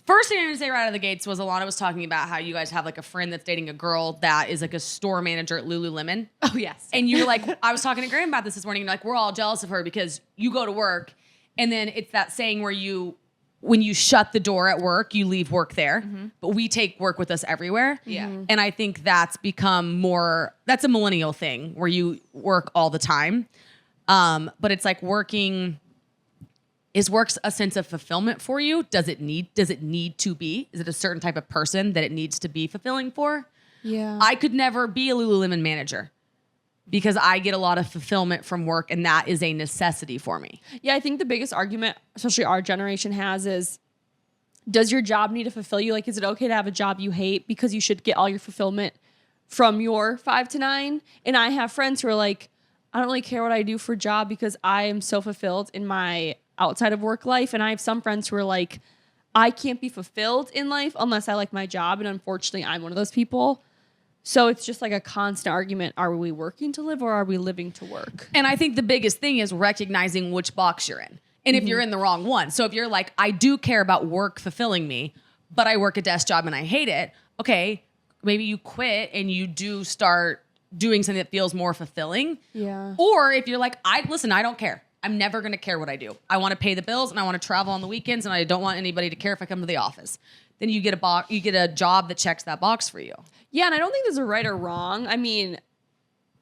First thing I'm gonna say right out of the gates was Alana was talking about how you guys have like a friend that's dating a girl that is like a store manager at Lululemon. Oh, yes. And you're like, I was talking to Graham about this morning, and like, we're all jealous of her because you go to work and then it's that saying where when you shut the door at work, you leave work there, but we take work with us everywhere. Yeah. And I think that's become that's a millennial thing where you work all the time. But it's like is work a sense of fulfillment for you? Does it need to be? Is it a certain type of person that it needs to be fulfilling for? Yeah. I could never be a Lululemon manager because I get a lot of fulfillment from work, and that is a necessity for me. Yeah, I think the biggest argument, especially our generation has, is does your job need to fulfill you? Like, is it okay to have a job you hate because you should get all your fulfillment from your 5 to 9? And I have friends who are like, I don't really care what I do for a job because I am so fulfilled in my outside of work life. And I have some friends who are like, I can't be fulfilled in life unless I like my job. And unfortunately, I'm one of those people. So it's just like a constant argument. Are we working to live or are we living to work? And I think the biggest thing is recognizing which box you're in. And if you're in the wrong one. So if you're like, I do care about work fulfilling me, but I work a desk job and I hate it. Okay, maybe you quit and you do start doing something that feels more fulfilling. Yeah. Or if you're like, I don't care. I'm never going to care what I do. I want to pay the bills and I want to travel on the weekends and I don't want anybody to care if I come to the office. Then you get a job that checks that box for you. Yeah, and I don't think there's a right or wrong. I mean,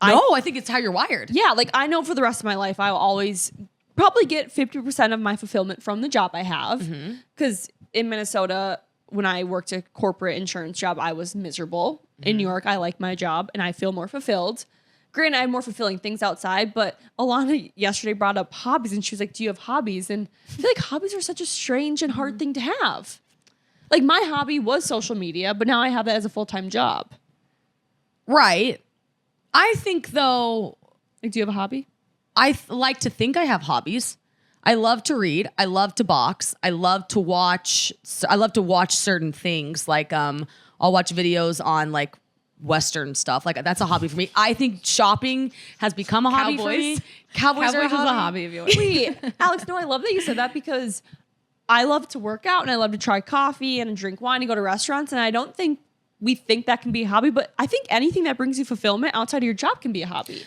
I think it's how you're wired. yeah, like I know for the rest of my life, I'll always probably get 50% of my fulfillment from the job I have. Because in Minnesota, when I worked a corporate insurance job, I was miserable. In New York, I like my job and I feel more fulfilled. Granted, I have more fulfilling things outside, but Alana yesterday brought up hobbies and she was like, do you have hobbies? And I feel like hobbies are such a strange and hard thing to have. Like my hobby was social media, but now I have that as a full-time job. Right. I think though, Like, do you have a hobby? I like to think I have hobbies. I love to read. I love to box. I love to watch certain things. Like I'll watch videos on like Western stuff. Like that's a hobby for me. I think shopping has become a hobby for me. Cowboys are a is a hobby. hobby of yours. Wait, Alex, no, I love that you said that because I love to work out and I love to try coffee and drink wine and go to restaurants. And I don't think we think that can be a hobby, but I think anything that brings you fulfillment outside of your job can be a hobby.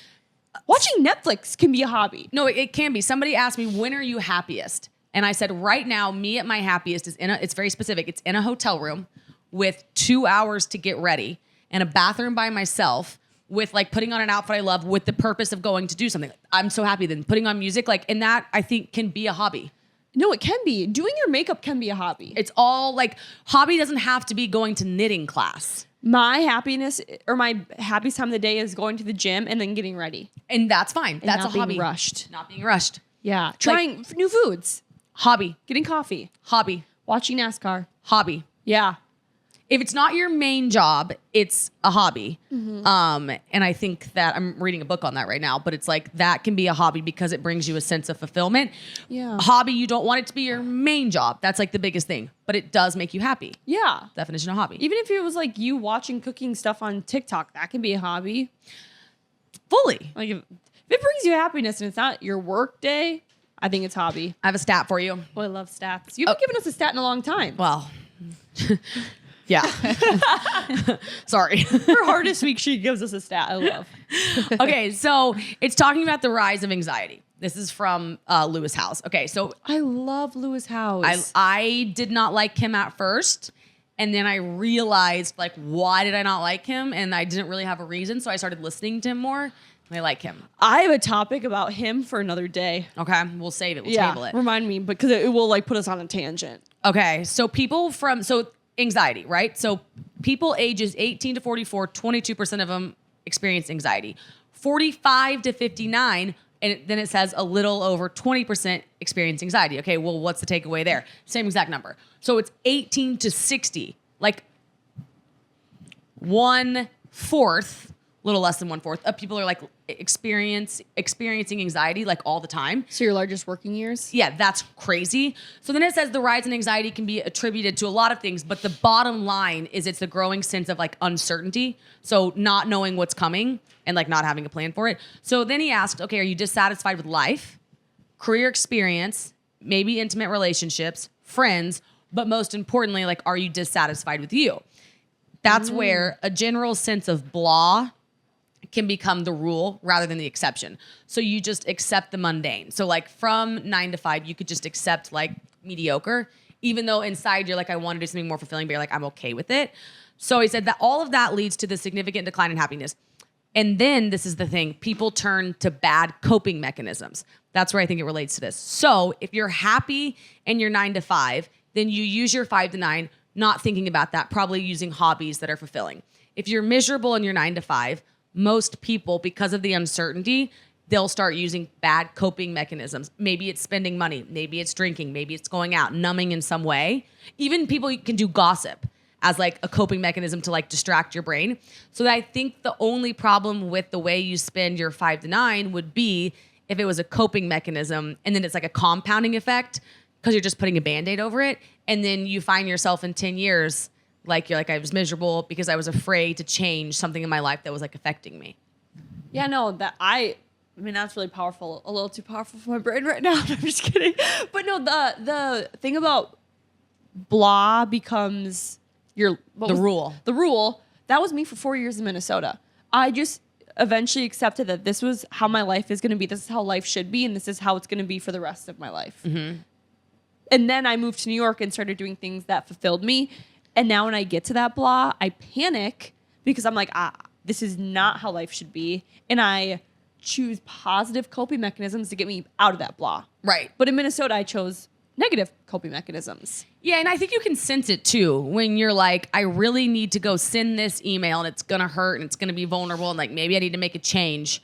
Watching Netflix can be a hobby. No, it can be. Somebody asked me, when are you happiest? And I said, right now, me at my happiest is it's very specific. It's in a hotel room with 2 hours to get ready and a bathroom by myself with like putting on an outfit I love with the purpose of going to do something. I'm so happy then putting on music, like, and that I think can be a hobby. No, it can be. Doing your makeup can be a hobby. It's all like, hobby doesn't have to be going to knitting class. My happiness or my happiest time of the day is going to the gym and then getting ready. And that's fine. And That's not a hobby. being rushed. Not being rushed. Yeah. Trying new foods. Hobby. Getting coffee. Hobby. Watching NASCAR. Hobby. Yeah. If it's not your main job, it's a hobby. And I think that I'm reading a book on that right now, but it's like that can be a hobby because it brings you a sense of fulfillment. Yeah. Hobby, you don't want it to be your main job. That's like the biggest thing, but it does make you happy. Yeah. Definition of hobby. Even if it was like you watching cooking stuff on TikTok, that can be a hobby. Fully. Like if it brings you happiness and it's not your work day, I think it's hobby. I have a stat for you. Boy, I love stats. You haven't given us a stat in a long time. Well, Yeah. Sorry. Her hardest week, she gives us a stat. I love. Okay, so it's talking about the rise of anxiety. This is from Lewis House. Okay, so I love Lewis House. I did not like him at first. And then I realized, like, why did I not like him? And I didn't really have a reason. So I started listening to him more. And I like him. I have a topic about him for another day. Okay, we'll save it. We'll table it. Remind me, because it will like put us on a tangent. Okay, so anxiety, right? So people ages 18 to 44, 22% of them experience anxiety. 45 to 59, and then it says a little over 20% experience anxiety. Okay, well, what's the takeaway there? Same exact number. So it's 18 to 60, like 1/4, a little less than 1/4 of people are like experiencing anxiety like all the time. So your largest working years? Yeah, that's crazy. So then it says the rise in anxiety can be attributed to a lot of things, but the bottom line is it's the growing sense of like uncertainty. So not knowing what's coming and like not having a plan for it. So then he asked, okay, are you dissatisfied with life, career experience, maybe intimate relationships, friends, but most importantly, like, are you dissatisfied with you? That's where a general sense of blah can become the rule rather than the exception. So you just accept the mundane. So like from 9 to 5, you could just accept like mediocre, even though inside you're like, I want to do something more fulfilling, but you're like, I'm okay with it. So he said that all of that leads to the significant decline in happiness. And then this is the thing, people turn to bad coping mechanisms. That's where I think it relates to this. So if you're happy and you're 9 to 5, then you use your 5 to 9, not thinking about that, probably using hobbies that are fulfilling. If you're miserable and you're 9 to 5, most people, because of the uncertainty, they'll start using bad coping mechanisms. Maybe it's spending money. Maybe it's drinking. Maybe it's going out, numbing in some way. Even people can do gossip as like a coping mechanism to like distract your brain. So I think the only problem with the way you spend your 5 to 9 would be if it was a coping mechanism and then it's like a compounding effect because you're just putting a Band-Aid over it. And then you find yourself in 10 years like you're like, I was miserable because I was afraid to change something in my life that was like affecting me. Yeah, no, I mean, that's really powerful. A little too powerful for my brain right now. I'm just kidding. But no, the thing about blah becomes the rule. The rule. That was me for 4 years in Minnesota. I just eventually accepted that this was how my life is going to be. This is how life should be. And this is how it's going to be for the rest of my life. Mm-hmm. And then I moved to New York and started doing things that fulfilled me. And now when I get to that blah, I panic because I'm like, this is not how life should be. And I choose positive coping mechanisms to get me out of that blah. Right. But in Minnesota, I chose negative coping mechanisms. Yeah, and I think you can sense it too when you're like, I really need to go send this email and it's going to hurt and it's going to be vulnerable and like maybe I need to make a change.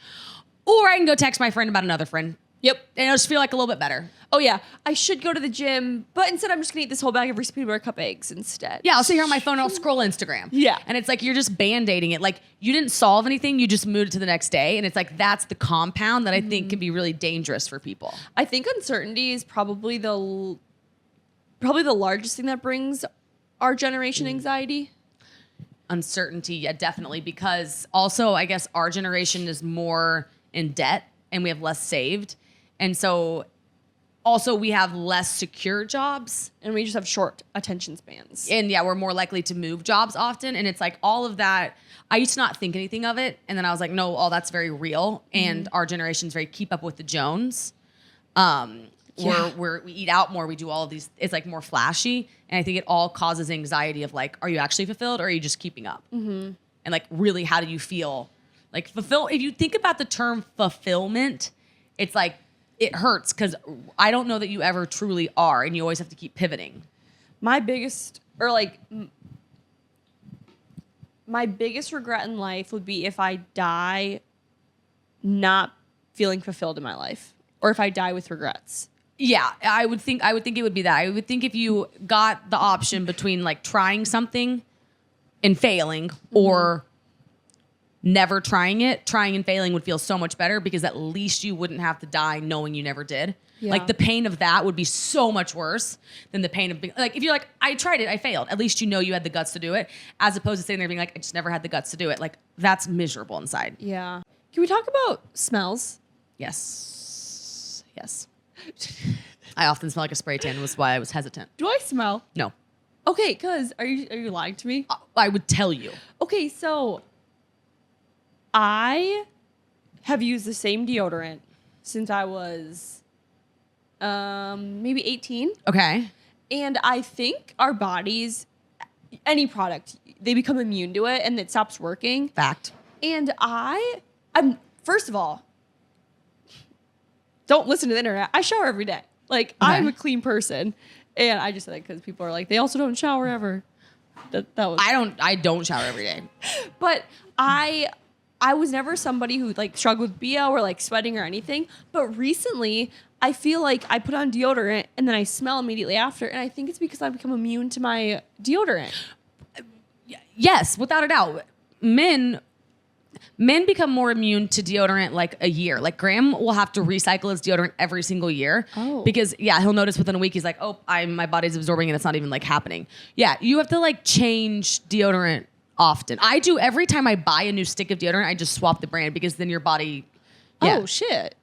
Or I can go text my friend about another friend. Yep. And I'll just feel like a little bit better. Oh, yeah. I should go to the gym, but instead I'm just going to eat this whole bag of Reese's Peanut Butter Cup eggs instead. Yeah, I'll sit here on my phone and I'll scroll Instagram. Yeah. And it's like you're just Band-Aiding it. Like you didn't solve anything, you just moved it to the next day. And it's like that's the compound that I think can be really dangerous for people. I think uncertainty is probably the largest thing that brings our generation anxiety. Uncertainty, yeah, definitely. Because also, I guess our generation is more in debt and we have less saved. And so also we have less secure jobs. And we just have short attention spans. And yeah, we're more likely to move jobs often. And it's like all of that, I used to not think anything of it. And then I was like, no, all that's very real. And our generation's very keep up with the Jones. We eat out more, we do all of these, it's like more flashy. And I think it all causes anxiety of like, are you actually fulfilled or are you just keeping up? Mm-hmm. And like, really, how do you feel? Like if you think about the term fulfillment, it's like, it hurts because I don't know that you ever truly are, and you always have to keep pivoting. My biggest regret in life would be if I die not feeling fulfilled in my life, or if I die with regrets. Yeah, I would think it would be that. I would think if you got the option between like trying something and failing, or never trying and failing would feel so much better because at least you wouldn't have to die knowing you never did. Yeah. Like the pain of that would be so much worse than the pain of being like, if you're like, I tried it, I failed. At least you know you had the guts to do it, as opposed to sitting there being like, I just never had the guts to do it. Like that's miserable inside. Yeah. Can we talk about smells? Yes. I often smell like a spray tan, was why I was hesitant. Do I smell? No. Okay, because are you lying to me? I would tell you. Okay, so I have used the same deodorant since I was maybe 18. Okay. And I think our bodies, any product, they become immune to it and it stops working. Fact. And I'm first of all, don't listen to the internet. I shower every day. Like, I'm a clean person. And I just said that because people are like, they also don't shower ever. That was I don't shower every day. But I was never somebody who like struggled with BO or like sweating or anything. But recently, I feel like I put on deodorant and then I smell immediately after. And I think it's because I've become immune to my deodorant. Yes, without a doubt. Men become more immune to deodorant like a year. Like Graham will have to recycle his deodorant every single year. Oh. Because he'll notice within a week, he's like, oh, my body's absorbing and it's not even like happening. Yeah, you have to like change deodorant often. I do every time I buy a new stick of deodorant, I just swap the brand because then your body. Yeah. Oh, shit.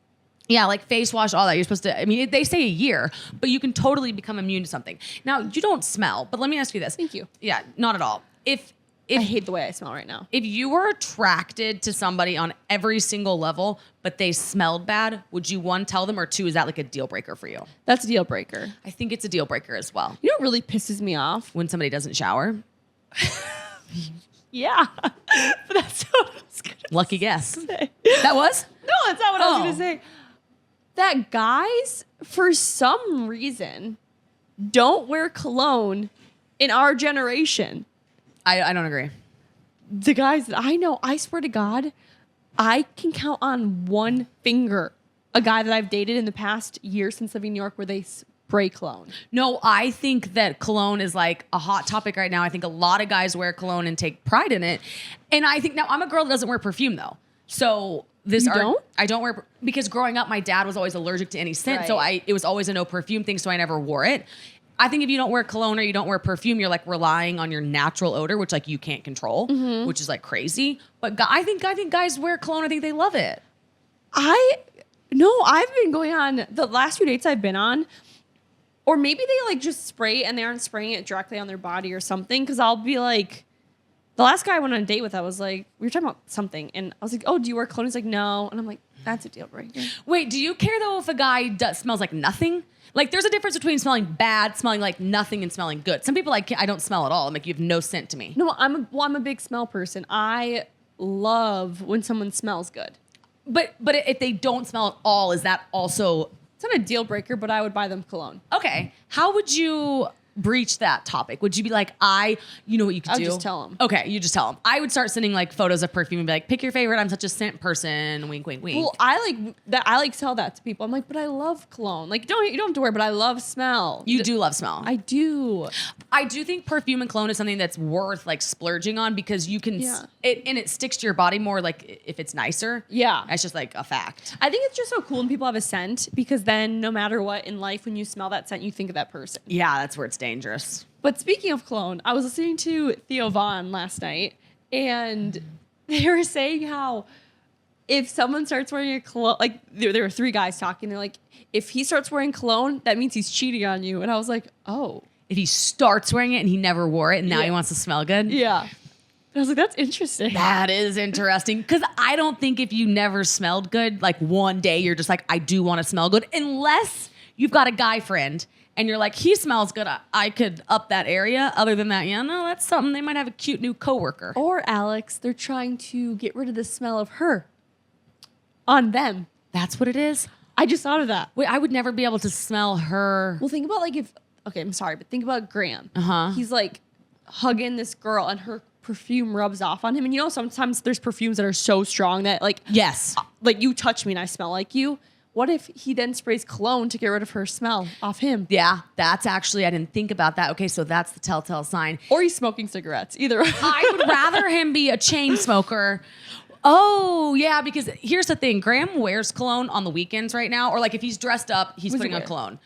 Yeah, like face wash, all that. You're supposed to, I mean, they say a year, but you can totally become immune to something. Now, you don't smell, but let me ask you this. Thank you. Yeah, not at all. If I hate the way I smell right now. If you were attracted to somebody on every single level, but they smelled bad, would you, one, tell them, or two, is that like a deal breaker for you? That's a deal breaker. I think it's a deal breaker as well. You know what really pisses me off? When somebody doesn't shower. Yeah. But that's what I was going to Lucky guess. say. That was? No, that's not what I was Oh. going to say. That guys, for some reason, don't wear cologne in our generation. I don't agree. The guys that I know, I swear to God, I can count on one finger a guy that I've dated in the past year since living in New York where they spray cologne. No, I think that cologne is like a hot topic right now. I think a lot of guys wear cologne and take pride in it. And I think, now I'm a girl that doesn't wear perfume though. So this don't? I don't wear, because growing up, my dad was always allergic to any scent. So Right. it was always a no perfume thing. So I never wore it. I think if you don't wear cologne or you don't wear perfume, you're like relying on your natural odor, which like you can't control, which is like crazy. But I think guys wear cologne. I think they love it. I've been going on the last few dates I've been on, or maybe they like just spray and they aren't spraying it directly on their body or something. Cause I'll be like, the last guy I went on a date with, I was like, we were talking about something. And I was like, oh, do you wear cologne? He's like, no. And I'm like, that's a deal breaker. Wait, do you care though if a guy smells like nothing? Like there's a difference between smelling bad, smelling like nothing, and smelling good. Some people I don't smell at all. I'm like, you have no scent to me. No, I'm a big smell person. I love when someone smells good. But if they don't smell at all, is that also It's not a deal breaker, but I would buy them cologne. okay? How would you breach that topic? Would you be like, you know what you could I'll do? just tell 'em. Okay, you just tell them. I would start sending like photos of perfume and be like, pick your favorite. I'm such a scent person. Wink, wink, wink. Well, I like that. I like tell that to people. I'm like, but I love cologne. Like, you don't have to wear, but I love smell. you do love smell. I do. I do think perfume and cologne is something that's worth like splurging on because you can, Yeah. it sticks to your body more like if it's nicer. Yeah. That's just like a fact. I think it's just so cool when people have a scent because then no matter what in life, when you smell that scent, you think of that person. Yeah, that's where it's dangerous. But speaking of cologne, I was listening to Theo Vaughn last night, and they were saying how if someone starts wearing a cologne, like there were three guys talking, they're like, if he starts wearing cologne, that means he's cheating on you. And I was like, oh. If he starts wearing it and he never wore it and now he wants to smell good. Yeah. And I was like, that's interesting. That is interesting. Because I don't think if you never smelled good, like one day you're just like, I do want to smell good. Unless you've got a guy friend and you're like, he smells good. I could up that area. Other than that, no, that's something. They might have a cute new coworker. Or Alex, they're trying to get rid of the smell of her on them. That's what it is. I just thought of that. Wait, I would never be able to smell her. Well, think about like okay, I'm sorry, but think about Graham. Uh-huh. He's like hugging this girl and her perfume rubs off on him. And you know, sometimes there's perfumes that are so strong that like, Yes. like you touch me and I smell like you. What if he then sprays cologne to get rid of her smell off him? Yeah, that's actually, I didn't think about that. Okay, so that's the telltale sign. Or he's smoking cigarettes. Either way. I would rather him be a chain smoker. Oh, yeah, because here's the thing. Graham wears cologne on the weekends right now. Or like if he's dressed up, he's What does putting he on wear? cologne.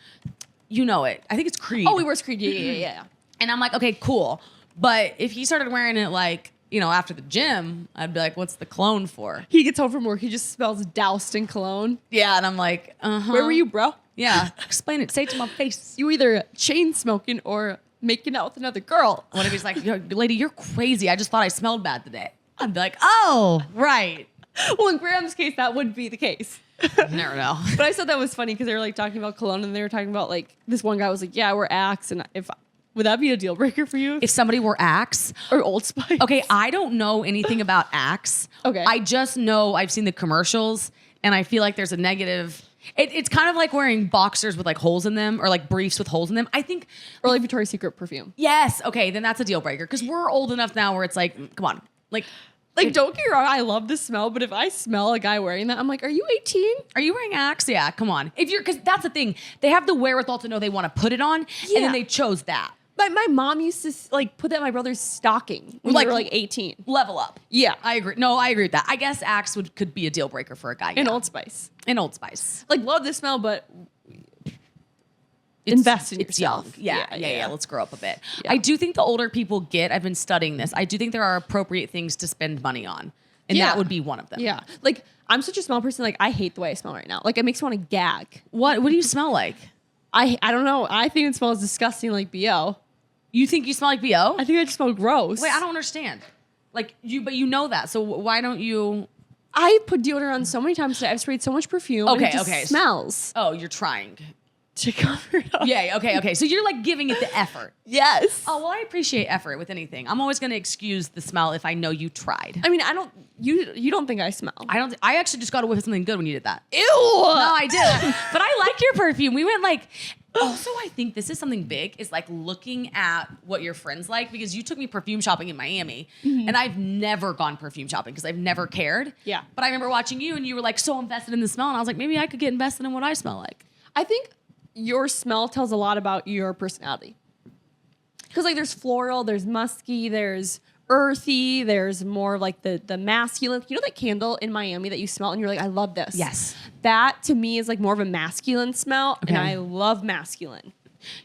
You know it. I think it's Creed. Oh, he wears Creed. Yeah. And I'm like, okay, cool. But if he started wearing it like, after the gym, I'd be like, what's the cologne for? He gets home from work. He just smells doused in cologne. Yeah, and I'm like, uh-huh. Where were you, bro? Yeah, explain it. Say it to my face. You either chain smoking or making out with another girl. What if he's like, lady, you're crazy. I just thought I smelled bad today. I'd be like, oh, right. Well, in Graham's case, that would be the case. Never know. But I thought that was funny because they were like talking about cologne and they were talking about like this one guy was like, yeah, we're Axe. And would that be a deal breaker for you? If somebody were Axe. Or Old Spice? Okay, I don't know anything about Axe. Okay. I just know I've seen the commercials and I feel like there's a negative. It's kind of like wearing boxers with like holes in them or like briefs with holes in them. I think. Or like Victoria's Secret perfume. Yes. Okay, then that's a deal breaker because we're old enough now where it's like, come on. Like, don't get me wrong, I love the smell, but if I smell a guy wearing that, I'm like, are you 18? Are you wearing Axe? Yeah, come on. Because that's the thing. They have the wherewithal to know they want to put it on, and then they chose that. My mom used to like put that in my brother's stocking when we were like 18. Level up. Yeah. I agree. No, I agree with that. I guess Axe could be a deal breaker for a guy. And yeah. Old Spice. And Old Spice. Like, love the smell, but invest in it's yourself. young. Yeah. Let's grow up a bit. Yeah. I do think the older people get, I've been studying this, I do think there are appropriate things to spend money on. And that would be one of them. Yeah. Like, I'm such a smell person. Like, I hate the way I smell right now. Like, it makes me want to gag. What do you smell like? I don't know. I think it smells disgusting like BO. You think you smell like BO? I think I just smell gross. Wait, I don't understand. But you know that. So why don't you? I put deodorant on so many times today. I've sprayed so much perfume. and it just smells. Oh, you're trying. To cover it up. Yeah, okay. So you're like giving it the effort. Yes. Oh, well, I appreciate effort with anything. I'm always going to excuse the smell if I know you tried. I mean, you don't think I smell. I actually just got away with something good when you did that. Ew. No, I did. But I like your perfume. We went like, also, I think this is something big is like looking at what your friends like because you took me perfume shopping in Miami and I've never gone perfume shopping because I've never cared. Yeah. But I remember watching you and you were like so invested in the smell and I was like, maybe I could get invested in what I smell like. I think your smell tells a lot about your personality. Because like there's floral, there's musky, there's earthy, there's more like the masculine. You know that candle in Miami that you smell and you're like, I love this. Yes. That to me is like more of a masculine smell and I love masculine.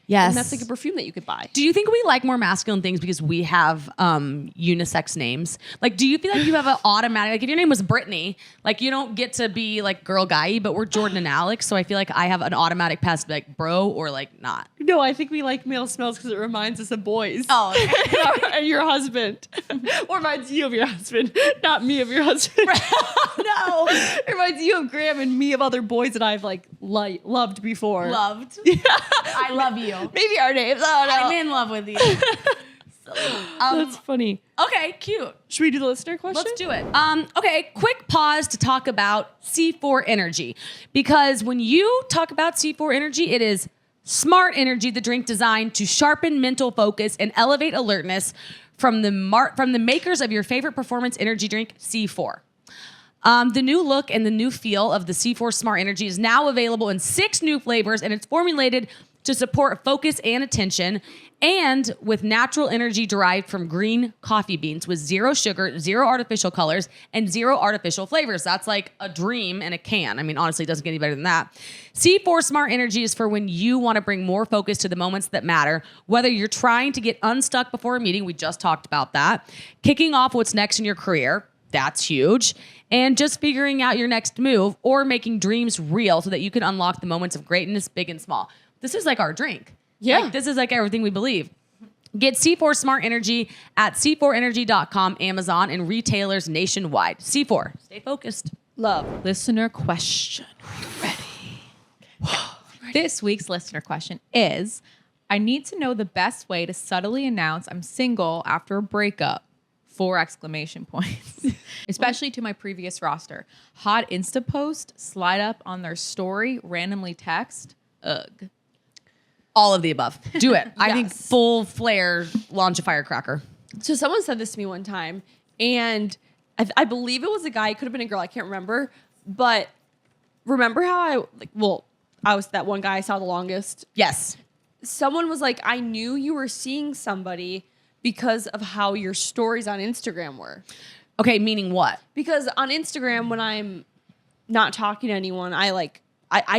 Yes. And that's like a perfume that you could buy. Do you think we like more masculine things because we have unisex names? Like, do you feel like you have an automatic, like if your name was Brittany, like you don't get to be like girl guy, but we're Jordyn and Alex. So I feel like I have an automatic pass to be like bro or like not. No, I think we like male smells because it reminds us of boys. Oh, okay. And your husband. Or reminds you of your husband, not me of your husband. No. It reminds you of Graham and me of other boys that I've like loved before. Loved. Yeah. I love you. Maybe our names. Oh, no. I'm in love with you. That's funny. Okay, cute. Should we do the listener question? Let's do it. Okay, quick pause to talk about C4 energy. Because when you talk about C4 energy, it is smart energy, the drink designed to sharpen mental focus and elevate alertness from the makers of your favorite performance energy drink, C4. The new look and the new feel of the C4 Smart Energy is now available in 6 new flavors, and it's formulated to support focus and attention, and with natural energy derived from green coffee beans with 0 sugar, 0 artificial colors, and 0 artificial flavors. That's like a dream in a can. I mean, honestly, it doesn't get any better than that. C4 Smart Energy is for when you want to bring more focus to the moments that matter, whether you're trying to get unstuck before a meeting, we just talked about that, kicking off what's next in your career, that's huge, and just figuring out your next move or making dreams real so that you can unlock the moments of greatness, big and small. This is like our drink. Yeah. Like, this is like everything we believe. Get C4 Smart Energy at c4energy.com, Amazon, and retailers nationwide. C4. Stay focused. Love. Listener question. Ready? This week's listener question is, I need to know the best way to subtly announce I'm single after a breakup. 4 exclamation points. Especially to my previous roster. Hot Insta post, slide up on their story, randomly text. Ugh. All of the above. Do it. I think Yes. full flare, launch a firecracker. So someone said this to me one time, and I believe it was a guy. It could have been a girl. I can't remember. But remember how I was that one guy I saw the longest. Yes. Someone was like, I knew you were seeing somebody because of how your stories on Instagram were. Okay, meaning what? Because on Instagram, when I'm not talking to anyone, I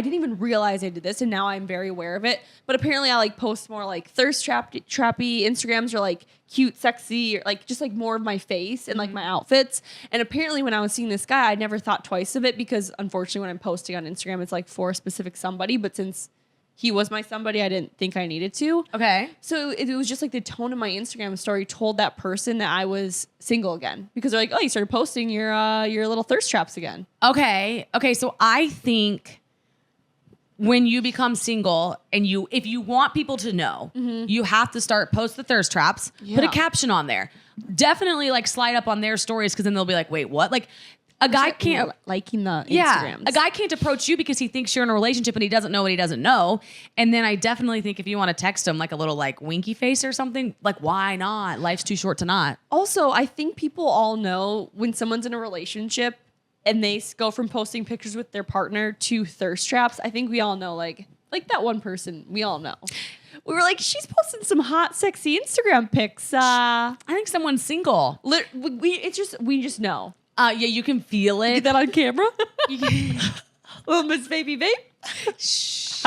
didn't even realize I did this, and now I'm very aware of it. But apparently, I like post more like thirst trappy Instagrams or like cute, sexy, or like just like more of my face and like my outfits. And apparently, when I was seeing this guy, I never thought twice of it because unfortunately, when I'm posting on Instagram, it's like for a specific somebody. But since he was my somebody I didn't think I needed to. Okay. So it was just like the tone of my Instagram story told that person that I was single again, because they're like, oh, you started posting your little thirst traps again. Okay. So I think when you become single and if you want people to know, you have to post the thirst traps, put a caption on there. Definitely like slide up on their stories, because then they'll be like, wait, what? Like a guy can't liking the Yeah, Instagrams. a guy can't approach you because he thinks you're in a relationship and he doesn't know what he doesn't know. And then I definitely think if you want to text him like a little like winky face or something, like why not? Life's too short to not. Also, I think people all know when someone's in a relationship and they go from posting pictures with their partner to thirst traps. I think we all know, like that one person, we all know. We were like, she's posting some hot, sexy Instagram pics. I think someone's single. We just know. Yeah, you can feel it. Get that on camera? Little Miss Baby Babe. It's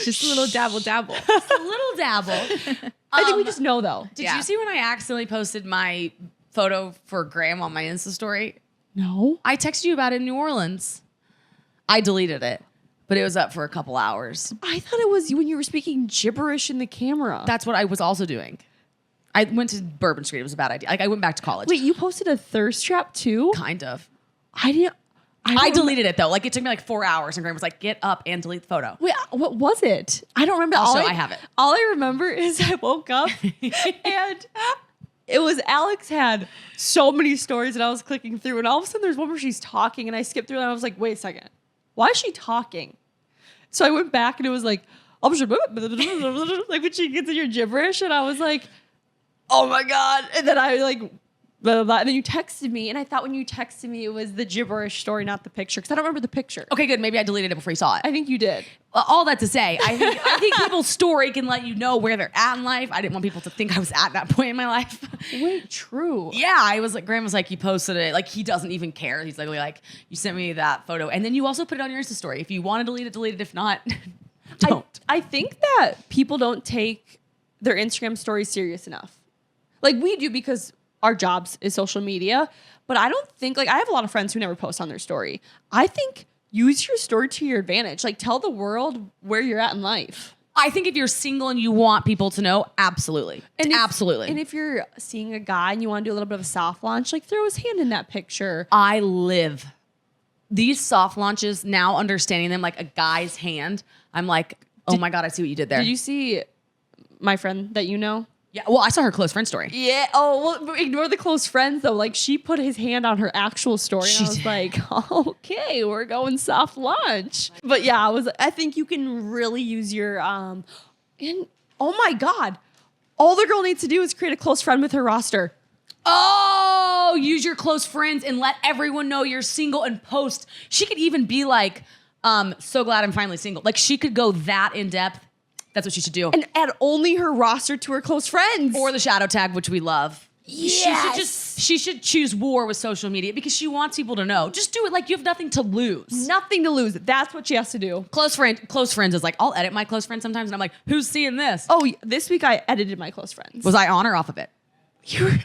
just a little dabble. Just a little dabble. I think we just know, though. Did you see when I accidentally posted my photo for Graham on my Insta story? No. I texted you about it in New Orleans. I deleted it, but it was up for a couple hours. I thought it was when you were speaking gibberish in the camera. That's what I was also doing. I went to Bourbon Street. It was a bad idea. Like I went back to college. Wait, you posted a thirst trap too? Kind of. I deleted it though. Like it took me like 4 hours, and Graham was like, "Get up and delete the photo." Wait, what was it? I don't remember. I have it. All I remember is I woke up and it was Alex had so many stories, and I was clicking through, and all of a sudden there's one where she's talking, and I skipped through, and I was like, wait a second, why is she talking? So I went back, and it was like, like when she gets in your gibberish, and I was like, oh my God. And then I like, blah, blah, blah. And then you texted me, and I thought when you texted me, it was the gibberish story, not the picture, because I don't remember the picture. Okay, good. Maybe I deleted it before you saw it. I think you did. All that to say, I think people's story can let you know where they're at in life. I didn't want people to think I was at that point in my life. Wait, true. Yeah, I was like, Graham was like, you posted it. Like, he doesn't even care. He's literally like, you sent me that photo. And then you also put it on your Insta story. If you want to delete it, delete it. If not, don't. I think that people don't take their Instagram stories serious enough. Like we do, because our jobs is social media, but I don't think, like I have a lot of friends who never post on their story. I think use your story to your advantage. Like tell the world where you're at in life. I think if you're single and you want people to know, absolutely. Absolutely. And if you're seeing a guy and you want to do a little bit of a soft launch, like throw his hand in that picture. I live these soft launches now, understanding them like a guy's hand. I'm like, oh my God, I see what you did there. Did you see my friend that you know? Yeah, well, I saw her close friend story. Yeah. Oh, well, ignore the close friends though. Like she put his hand on her actual story. And I was like, okay, we're going soft launch. But yeah, I think you can really use your and oh my God, all the girl needs to do is create a close friend with her roster. Oh, use your close friends and let everyone know you're single and post. She could even be like, so glad I'm finally single. Like she could go that in depth. That's what she should do. And add only her roster to her close friends. Or the shadow tag, which we love. Yes. She should choose war with social media because she wants people to know. Just do it like you have nothing to lose. Nothing to lose. That's what she has to do. Close friends is like, I'll edit my close friends sometimes, and I'm like, who's seeing this? Oh, this week I edited my close friends. Was I on or off of it? I've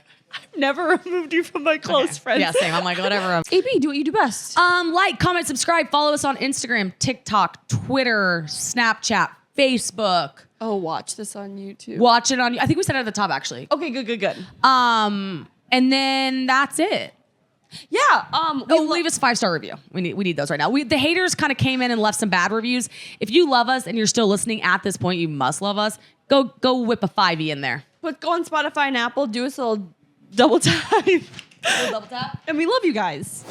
never removed you from my close friends. Yeah, same. I'm like, whatever. AB, do what you do best. Like, comment, subscribe, follow us on Instagram, TikTok, Twitter, Snapchat, Facebook. Oh, watch this on YouTube. Watch it on. I think we said it at the top actually. Okay, good. And then that's it. Yeah. Leave us a 5-star review. We need those right now. The haters kind of came in and left some bad reviews. If you love us and you're still listening at this point, you must love us. Go whip a 5-y in there. But go on Spotify and Apple, do us a little double tap. Double tap. And we love you guys.